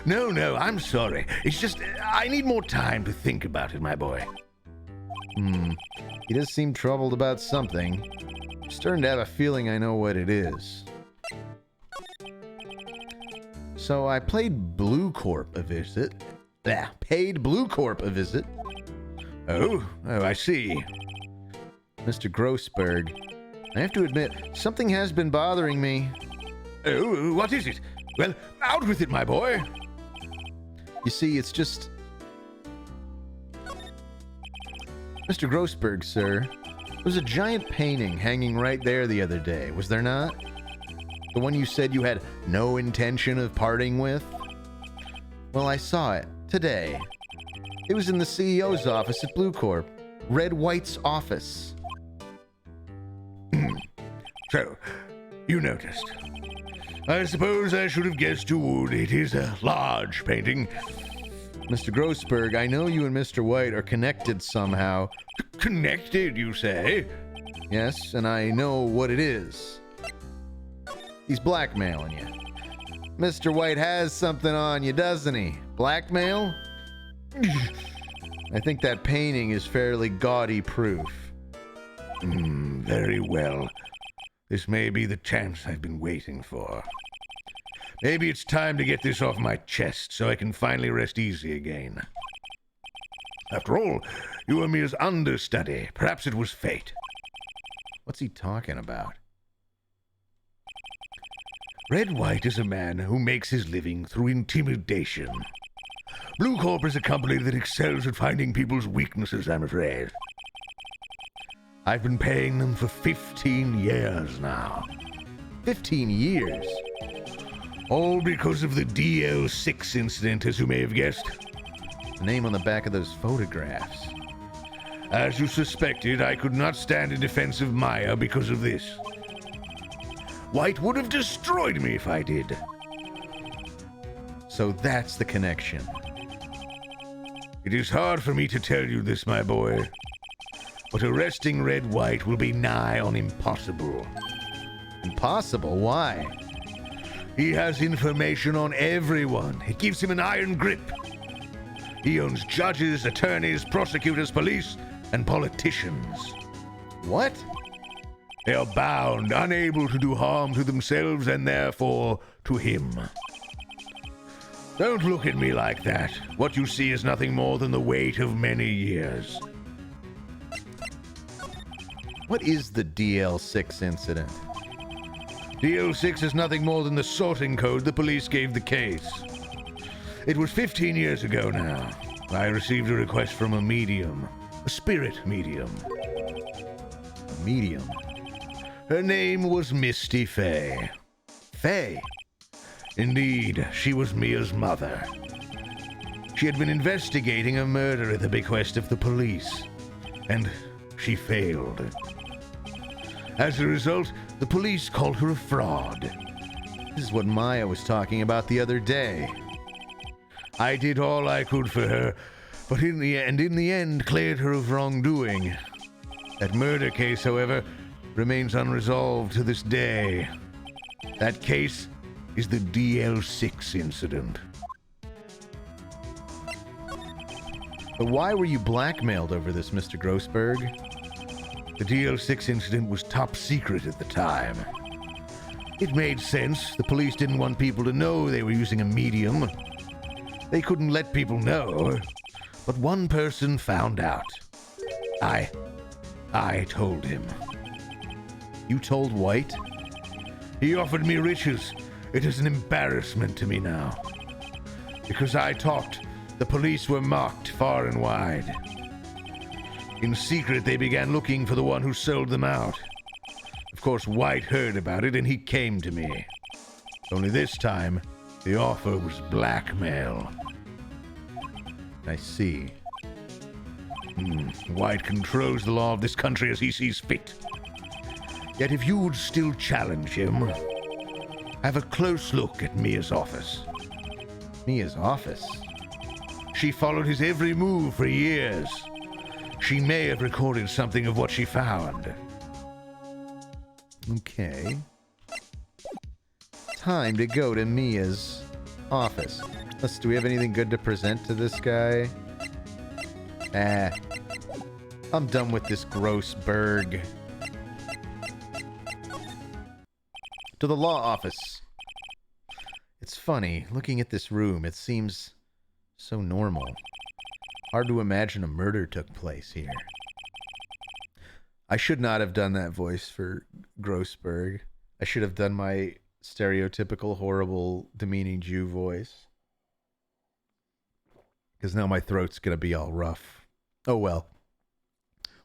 No, I'm sorry. It's just, I need more time to think about it, my boy. He does seem troubled about something. I'm starting to have a feeling I know what it is. So I paid Blue Corp a visit. Oh, I see. Mr. Grossberg, I have to admit, something has been bothering me. Oh, what is it? Well, out with it, my boy. You see, it's just... Mr. Grossberg, sir, there was a giant painting hanging right there the other day, was there not? The one you said you had no intention of parting with? Well, I saw it today. It was in the CEO's office at Blue Corp. Red White's office. So, you noticed. I suppose I should have guessed you would. It is a large painting. Mr. Grossberg, I know you and Mr. White are connected somehow. Connected, you say? Yes, and I know what it is. He's blackmailing you. Mr. White has something on you, doesn't he? Blackmail? I think that painting is fairly gaudy proof. Very well. This may be the chance I've been waiting for. Maybe it's time to get this off my chest so I can finally rest easy again. After all, you were Mia's understudy. Perhaps it was fate. What's he talking about? Red White is a man who makes his living through intimidation. Blue Corp is a company that excels at finding people's weaknesses, I'm afraid. I've been paying them for 15 years now. 15 years? All because of the DL6 incident, as you may have guessed. The name on the back of those photographs. As you suspected, I could not stand in defense of Maya because of this. White would have destroyed me if I did. So that's the connection. It is hard for me to tell you this, my boy, but arresting Red White will be nigh on impossible. Impossible? Why? He has information on everyone. It gives him an iron grip. He owns judges, attorneys, prosecutors, police, and politicians. What? They are bound, unable to do harm to themselves and therefore to him. Don't look at me like that. What you see is nothing more than the weight of many years. What is the DL6 incident? DL6 is nothing more than the sorting code the police gave the case. It was 15 years ago now. I received a request from a medium. A spirit medium. A medium. Her name was Misty Fay. Faye. Indeed, she was Mia's mother. She had been investigating a murder at the bequest of the police, and she failed. As a result, the police called her a fraud. This is what Maya was talking about the other day. I did all I could for her, but in the end cleared her of wrongdoing. That murder case, however, remains unresolved to this day. That case is the DL6 incident. But why were you blackmailed over this, Mr. Grossberg? The DL6 incident was top secret at the time. It made sense. The police didn't want people to know they were using a medium. They couldn't let people know. But one person found out. I told him. You told White? He offered me riches. It is an embarrassment to me now. Because I talked, the police were mocked far and wide. In secret, they began looking for the one who sold them out. Of course, White heard about it, and he came to me. Only this time, the offer was blackmail. I see. White controls the law of this country as he sees fit. Yet if you would still challenge him, have a close look at Mia's office. Mia's office? She followed his every move for years. She may have recorded something of what she found. Okay. Time to go to Mia's office. Do we have anything good to present to this guy? I'm done with this Grossberg. To the law office. It's funny, looking at this room, it seems so normal. Hard to imagine a murder took place here. I should not have done that voice for Grossberg. I should have done my stereotypical, horrible, demeaning Jew voice. Because now my throat's going to be all rough. Oh well.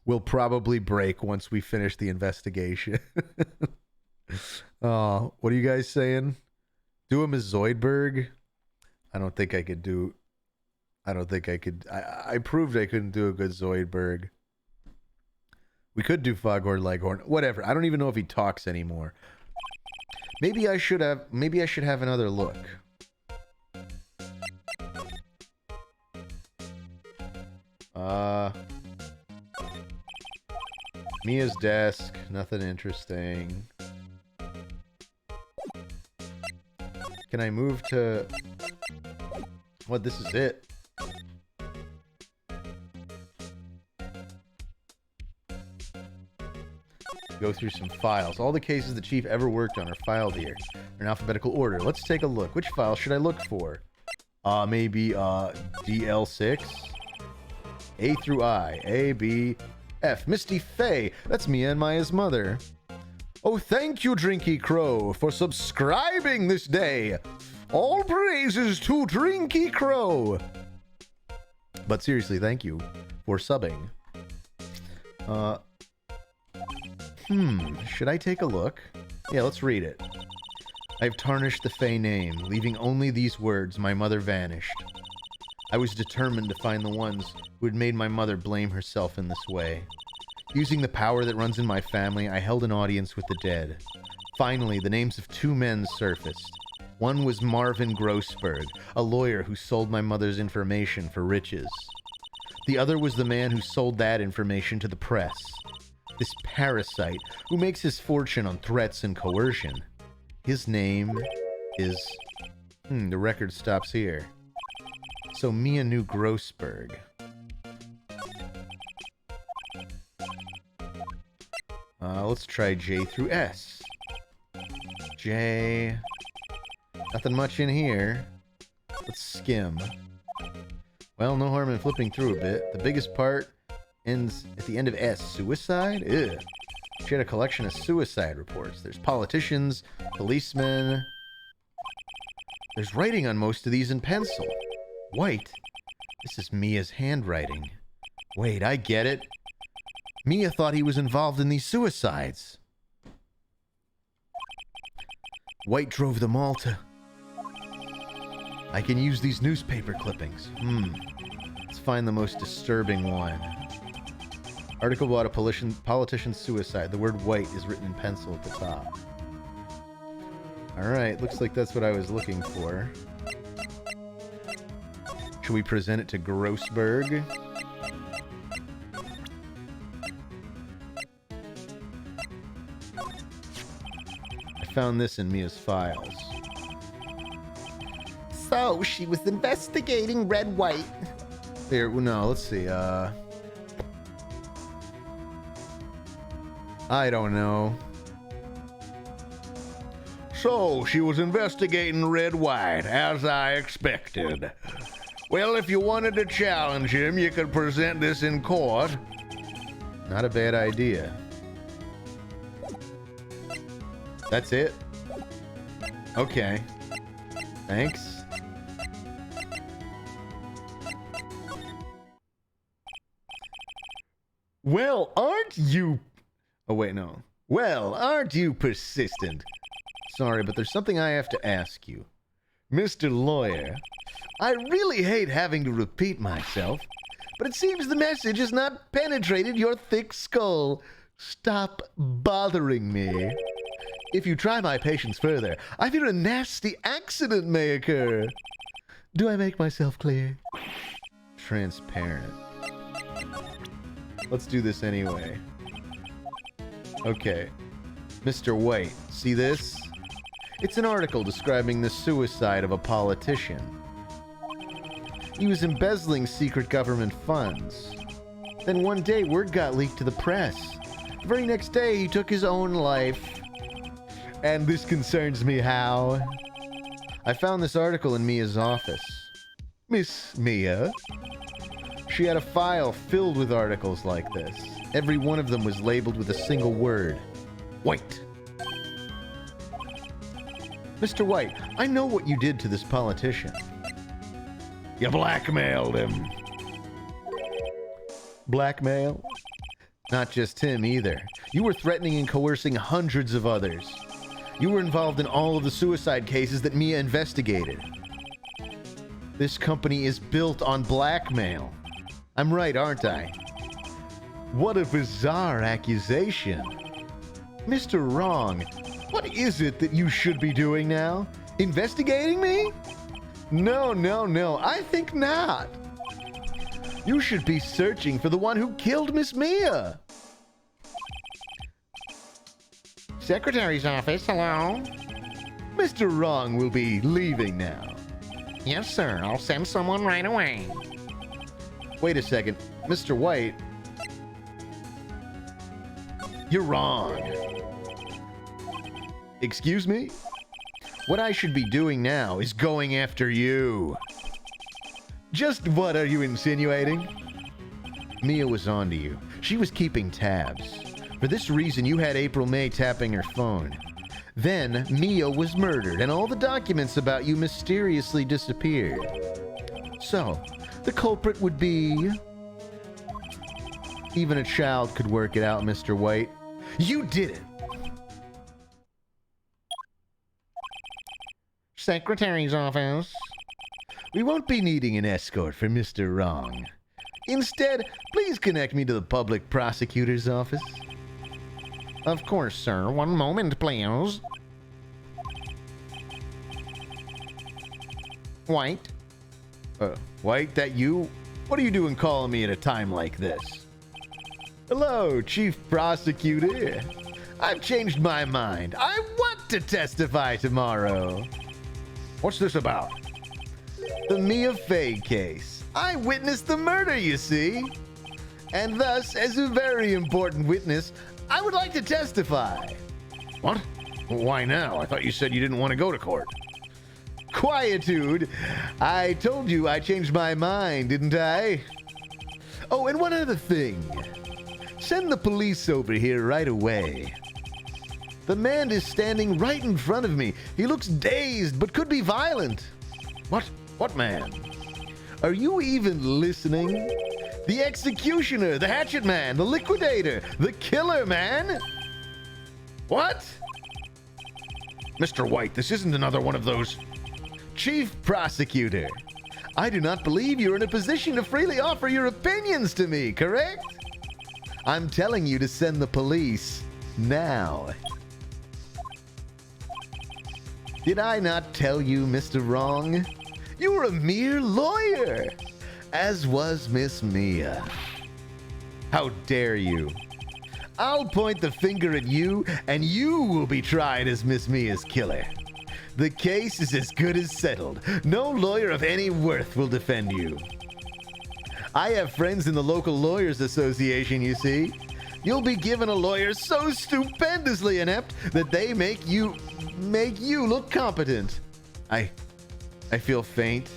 We'll probably break once we finish the investigation. Oh, what are you guys saying? Do him as Zoidberg? I don't think I could do... I don't think I could... I proved I couldn't do a good Zoidberg. We could do Foghorn Leghorn. Whatever. I don't even know if he talks anymore. Maybe I should have another look. Mia's desk. Nothing interesting. Can I move to... What, this is it? Go through some files. All the cases the chief ever worked on are filed here. They're in alphabetical order. Let's take a look. Which file should I look for? Maybe, DL6? A through I. A, B, F. Misty Fay. That's Mia and Maya's mother. Oh, thank you, Drinky Crow, for subscribing this day. All praises to Drinky Crow. But seriously, thank you for subbing. Should I take a look? Yeah, let's read it. I've tarnished the Fey name, leaving only these words, my mother vanished. I was determined to find the ones who had made my mother blame herself in this way. Using the power that runs in my family, I held an audience with the dead. Finally, the names of two men surfaced. One was Marvin Grossberg, a lawyer who sold my mother's information for riches. The other was the man who sold that information to the press. This parasite who makes his fortune on threats and coercion. His name is... the record stops here. So Mia knew Grossberg. Let's try J through S. J... Nothing much in here. Let's skim. Well, no harm in flipping through a bit. The biggest part ends at the end of S. Suicide? Ugh. She had a collection of suicide reports. There's politicians, policemen. There's writing on most of these in pencil. White? This is Mia's handwriting. Wait, I get it. Mia thought he was involved in these suicides. White drove them all to... I can use these newspaper clippings. Let's find the most disturbing one. Article about a politician's suicide. The word white is written in pencil at the top. Alright, looks like that's what I was looking for. Should we present it to Grossberg? I found this in Mia's files. So, she was investigating Red White. Here, no, let's see, I don't know. So, she was investigating Red White, as I expected. Well, if you wanted to challenge him, you could present this in court. Not a bad idea. That's it? Okay. Thanks. Well, aren't you... Oh, wait, no. Well, aren't you persistent? Sorry, but there's something I have to ask you. Mr. Lawyer, I really hate having to repeat myself, but it seems the message has not penetrated your thick skull. Stop bothering me. If you try my patience further, I fear a nasty accident may occur. Do I make myself clear? Transparent. Let's do this anyway. Okay. Mr. White, see this? It's an article describing the suicide of a politician. He was embezzling secret government funds. Then one day, word got leaked to the press. The very next day, he took his own life. And this concerns me how? I found this article in Mia's office. Miss Mia? She had a file filled with articles like this. Every one of them was labeled with a single word. White. Mr. White, I know what you did to this politician. You blackmailed him. Blackmail? Not just him either. You were threatening and coercing hundreds of others. You were involved in all of the suicide cases that Mia investigated. This company is built on blackmail. I'm right, aren't I? What a bizarre accusation. Mr. Wrong, what is it that you should be doing now? Investigating me? No, I think not. You should be searching for the one who killed Miss Mia. Secretary's office, hello? Mr. Wrong will be leaving now. Yes, sir. I'll send someone right away. Wait a second. Mr. White. You're wrong. Excuse me? What I should be doing now is going after you. Just what are you insinuating? Mia was onto you. She was keeping tabs. For this reason, you had April May tapping her phone. Then, Mia was murdered, and all the documents about you mysteriously disappeared. So, the culprit would be... Even a child could work it out, Mr. White. You did it! Secretary's office. We won't be needing an escort for Mr. Wrong. Instead, please connect me to the public prosecutor's office. Of course, sir. One moment, please. White? White, that you? What are you doing calling me at a time like this? Hello, Chief Prosecutor. I've changed my mind. I want to testify tomorrow. What's this about? The Mia Fey case. I witnessed the murder, you see. And thus, as a very important witness, I would like to testify. What? Why now? I thought you said you didn't want to go to court. Quietude. I told you I changed my mind, didn't I? Oh, and one other thing. Send the police over here right away. The man is standing right in front of me. He looks dazed, but could be violent. What man? Are you even listening? The executioner, the hatchet man, the liquidator, the killer, man. What? Mr. White, this isn't another one of those. Chief Prosecutor, I do not believe you're in a position to freely offer your opinions to me, correct? I'm telling you to send the police now. Did I not tell you, Mr. Wrong? You were a mere lawyer, as was Miss Mia. How dare you? I'll point the finger at you, and you will be tried as Miss Mia's killer. The case is as good as settled. No lawyer of any worth will defend you. I have friends in the local lawyers association, you see. You'll be given a lawyer so stupendously inept that they make you look competent. I feel faint.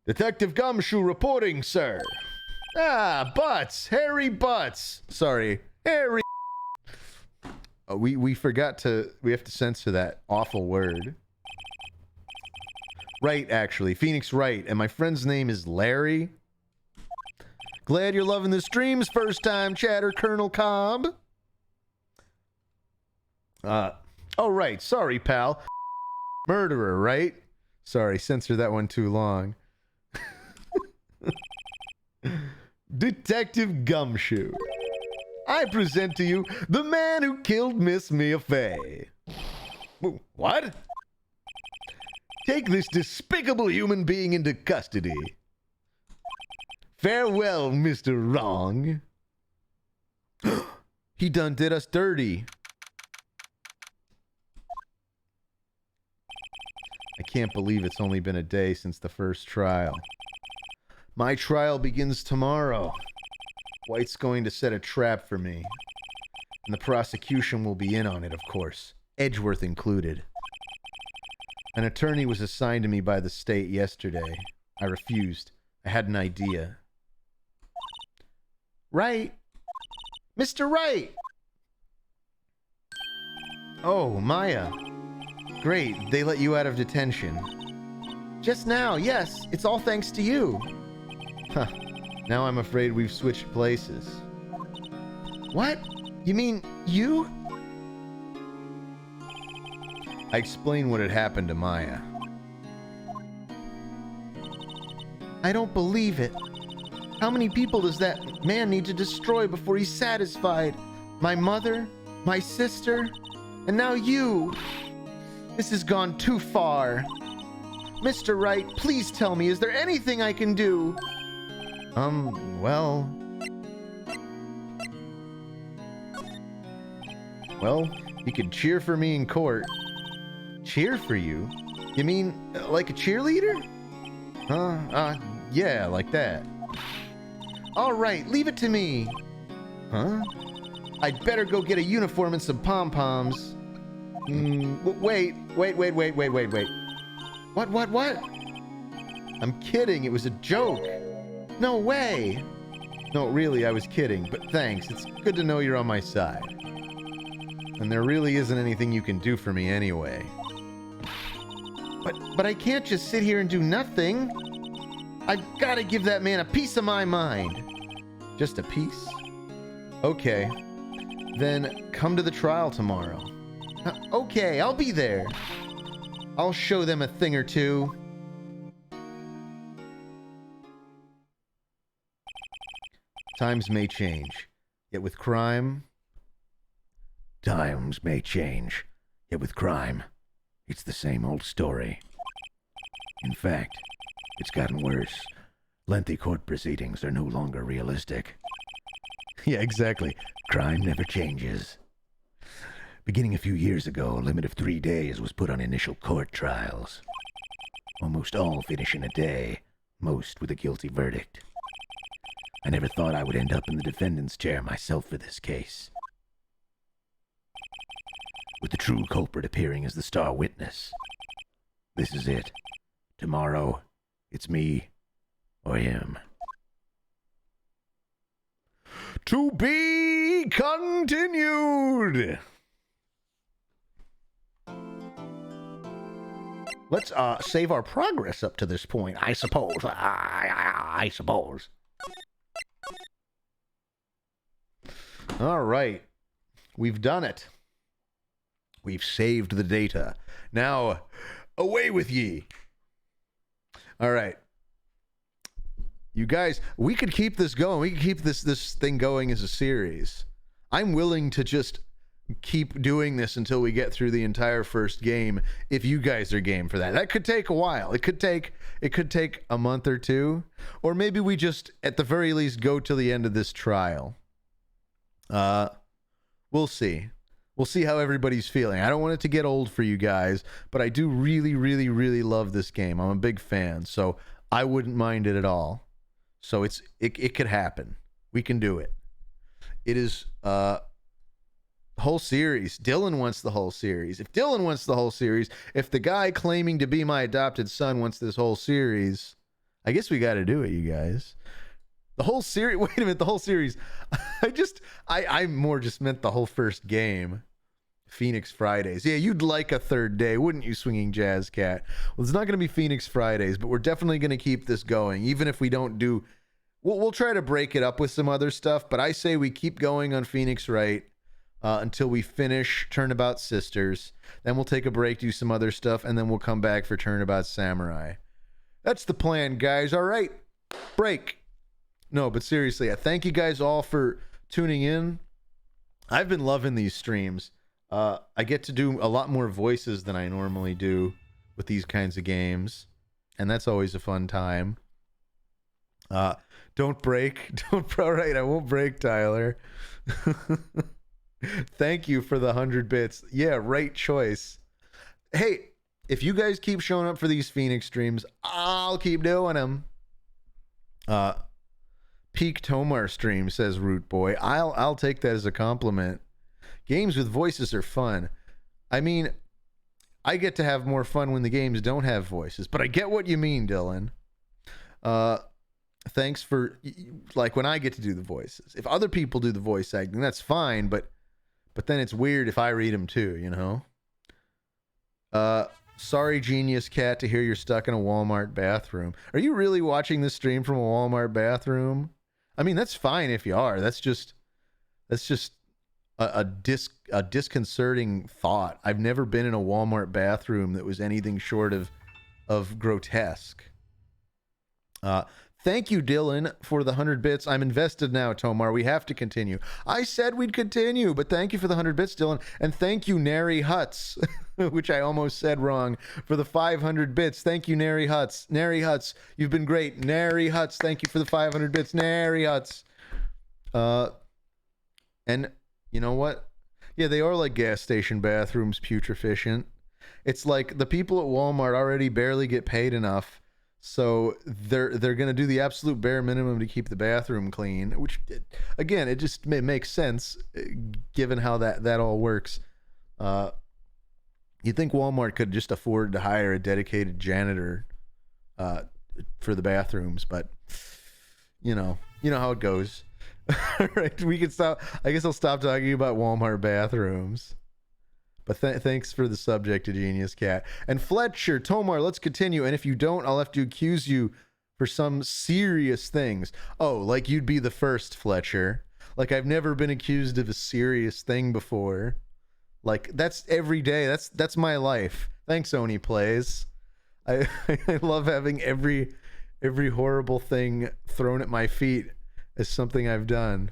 Detective Gumshoe reporting, sir. Butts. Harry Butts. Sorry. Harry. Oh, we forgot to... We have to censor that awful word. Wright, actually. Phoenix Wright. And my friend's name is Larry. Glad you're loving the streams. First time chatter, Colonel Cobb. Oh, right. Sorry, pal. Murderer, right? Sorry, censor that one too long. Detective Gumshoe. I present to you the man who killed Miss Mia Fey. What? Take this despicable human being into custody. Farewell, Mr. Wrong. He done did us dirty. I can't believe it's only been a day since the first trial. My trial begins tomorrow. White's going to set a trap for me. And the prosecution will be in on it, of course. Edgeworth included. An attorney was assigned to me by the state yesterday. I refused. I had an idea. Wright! Mr. Wright! Oh, Maya. Great, they let you out of detention. Just now, yes. It's all thanks to you. Huh. Now I'm afraid we've switched places. What? You mean you? I explained what had happened to Maya. I don't believe it. How many people does that man need to destroy before he's satisfied? My mother, my sister, and now you. This has gone too far. Mr. Wright, please tell me, is there anything I can do? Well, you could cheer for me in court. Cheer for you? You mean like a cheerleader? Yeah, like that. All right, leave it to me. Huh? I'd better go get a uniform and some pom-poms. Wait. What? I'm kidding, it was a joke. No way! No, really, I was kidding, but thanks. It's good to know you're on my side. And there really isn't anything you can do for me anyway. But I can't just sit here and do nothing. I've got to give that man a piece of my mind. Just a piece? Okay. Then come to the trial tomorrow. Okay, I'll be there. I'll show them a thing or two. Times may change, yet with crime... Times may change, yet with crime, it's the same old story. In fact, it's gotten worse. Lengthy court proceedings are no longer realistic. Yeah, exactly. Crime never changes. Beginning a few years ago, a limit of 3 days was put on initial court trials. Almost all finish in a day, most with a guilty verdict. I never thought I would end up in the defendant's chair myself for this case. With the true culprit appearing as the star witness. This is it. Tomorrow, it's me or him. To be continued. Let's save our progress up to this point, I suppose. I suppose. All right. We've done it. We've saved the data. Now, away with ye. All right. You guys, we could keep this going. We could keep this thing going as a series. I'm willing to just keep doing this until we get through the entire first game if you guys are game for that. That could take a while. It could take a month or two, or maybe we just at the very least go till the end of this trial. We'll see. We'll see how everybody's feeling. I don't want it to get old for you guys, but I do really, really, really love this game. I'm a big fan, so I wouldn't mind it at all. So it could happen. We can do it. It is whole series. Dylan wants the whole series. If Dylan wants the whole series, if the guy claiming to be my adopted son wants this whole series, I guess we got to do it, you guys. The whole series. Wait a minute. The whole series. I more just meant the whole first game. Phoenix Fridays. Yeah, you'd like a third day, wouldn't you, Swinging Jazz Cat? Well, it's not going to be Phoenix Fridays, but we're definitely going to keep this going, even if we don't do. We'll try to break it up with some other stuff, but I say we keep going on Phoenix Wright until we finish Turnabout Sisters. Then we'll take a break, do some other stuff, and then we'll come back for Turnabout Samurai. That's the plan, guys. All right, break. No, but seriously, I thank you guys all for tuning in. I've been loving these streams. I get to do a lot more voices than I normally do with these kinds of games, and that's always a fun time. Don't break. All right, I won't break, Tyler. Thank you for the 100 bits. Yeah, right choice. Hey, if you guys keep showing up for these Phoenix streams, I'll keep doing them. Peak TomarStream, says Root Boy. I'll take that as a compliment. Games with voices are fun. I mean, I get to have more fun when the games don't have voices, but I get what you mean, Dylan. Thanks for, like, when I get to do the voices. If other people do the voice acting, that's fine, but then it's weird if I read them too, you know? Sorry, Genius Cat, to hear you're stuck in a Walmart bathroom. Are you really watching this stream from a Walmart bathroom? I mean, that's fine if you are. That's just a disconcerting thought. I've never been in a Walmart bathroom that was anything short of grotesque. Thank you, Dylan, for the 100 bits. I'm invested now, Tomar. We have to continue. I said we'd continue, but thank you for the 100 bits, Dylan. And thank you, Nary Huts, which I almost said wrong, for the 500 bits. Thank you, Nary Huts. Nary Huts, you've been great. Nary Huts, thank you for the 500 bits. Nary Huts. And you know what? Yeah, they are like gas station bathrooms, putreficient. It's like the people at Walmart already barely get paid enough, so they're going to do the absolute bare minimum to keep the bathroom clean, which, again, it just makes sense given how that all works. You'd think Walmart could just afford to hire a dedicated janitor for the bathrooms, but you know how it goes. All right, we can stop. I guess I'll stop talking about Walmart bathrooms. But thanks for the subject to Genius Cat. And Fletcher, Tomar, let's continue. And if you don't, I'll have to accuse you for some serious things. Oh, like you'd be the first, Fletcher. Like I've never been accused of a serious thing before. Like that's every day. That's my life. Thanks, Oni Plays. I love having every horrible thing thrown at my feet as something I've done.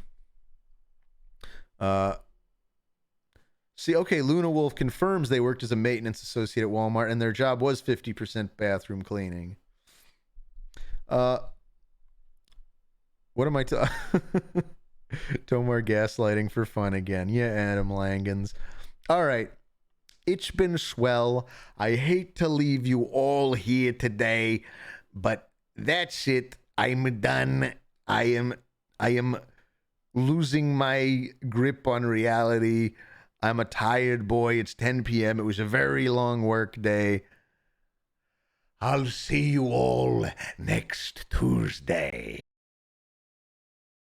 See, okay, Luna Wolf confirms they worked as a maintenance associate at Walmart and their job was 50% bathroom cleaning. What am I Tomar gaslighting for fun again. Yeah, Adam Langens. All right. It's been swell. I hate to leave you all here today, but that's it. I'm done. I am losing my grip on reality. I'm a tired boy. It's 10 p.m. It was a very long work day. I'll see you all next Tuesday.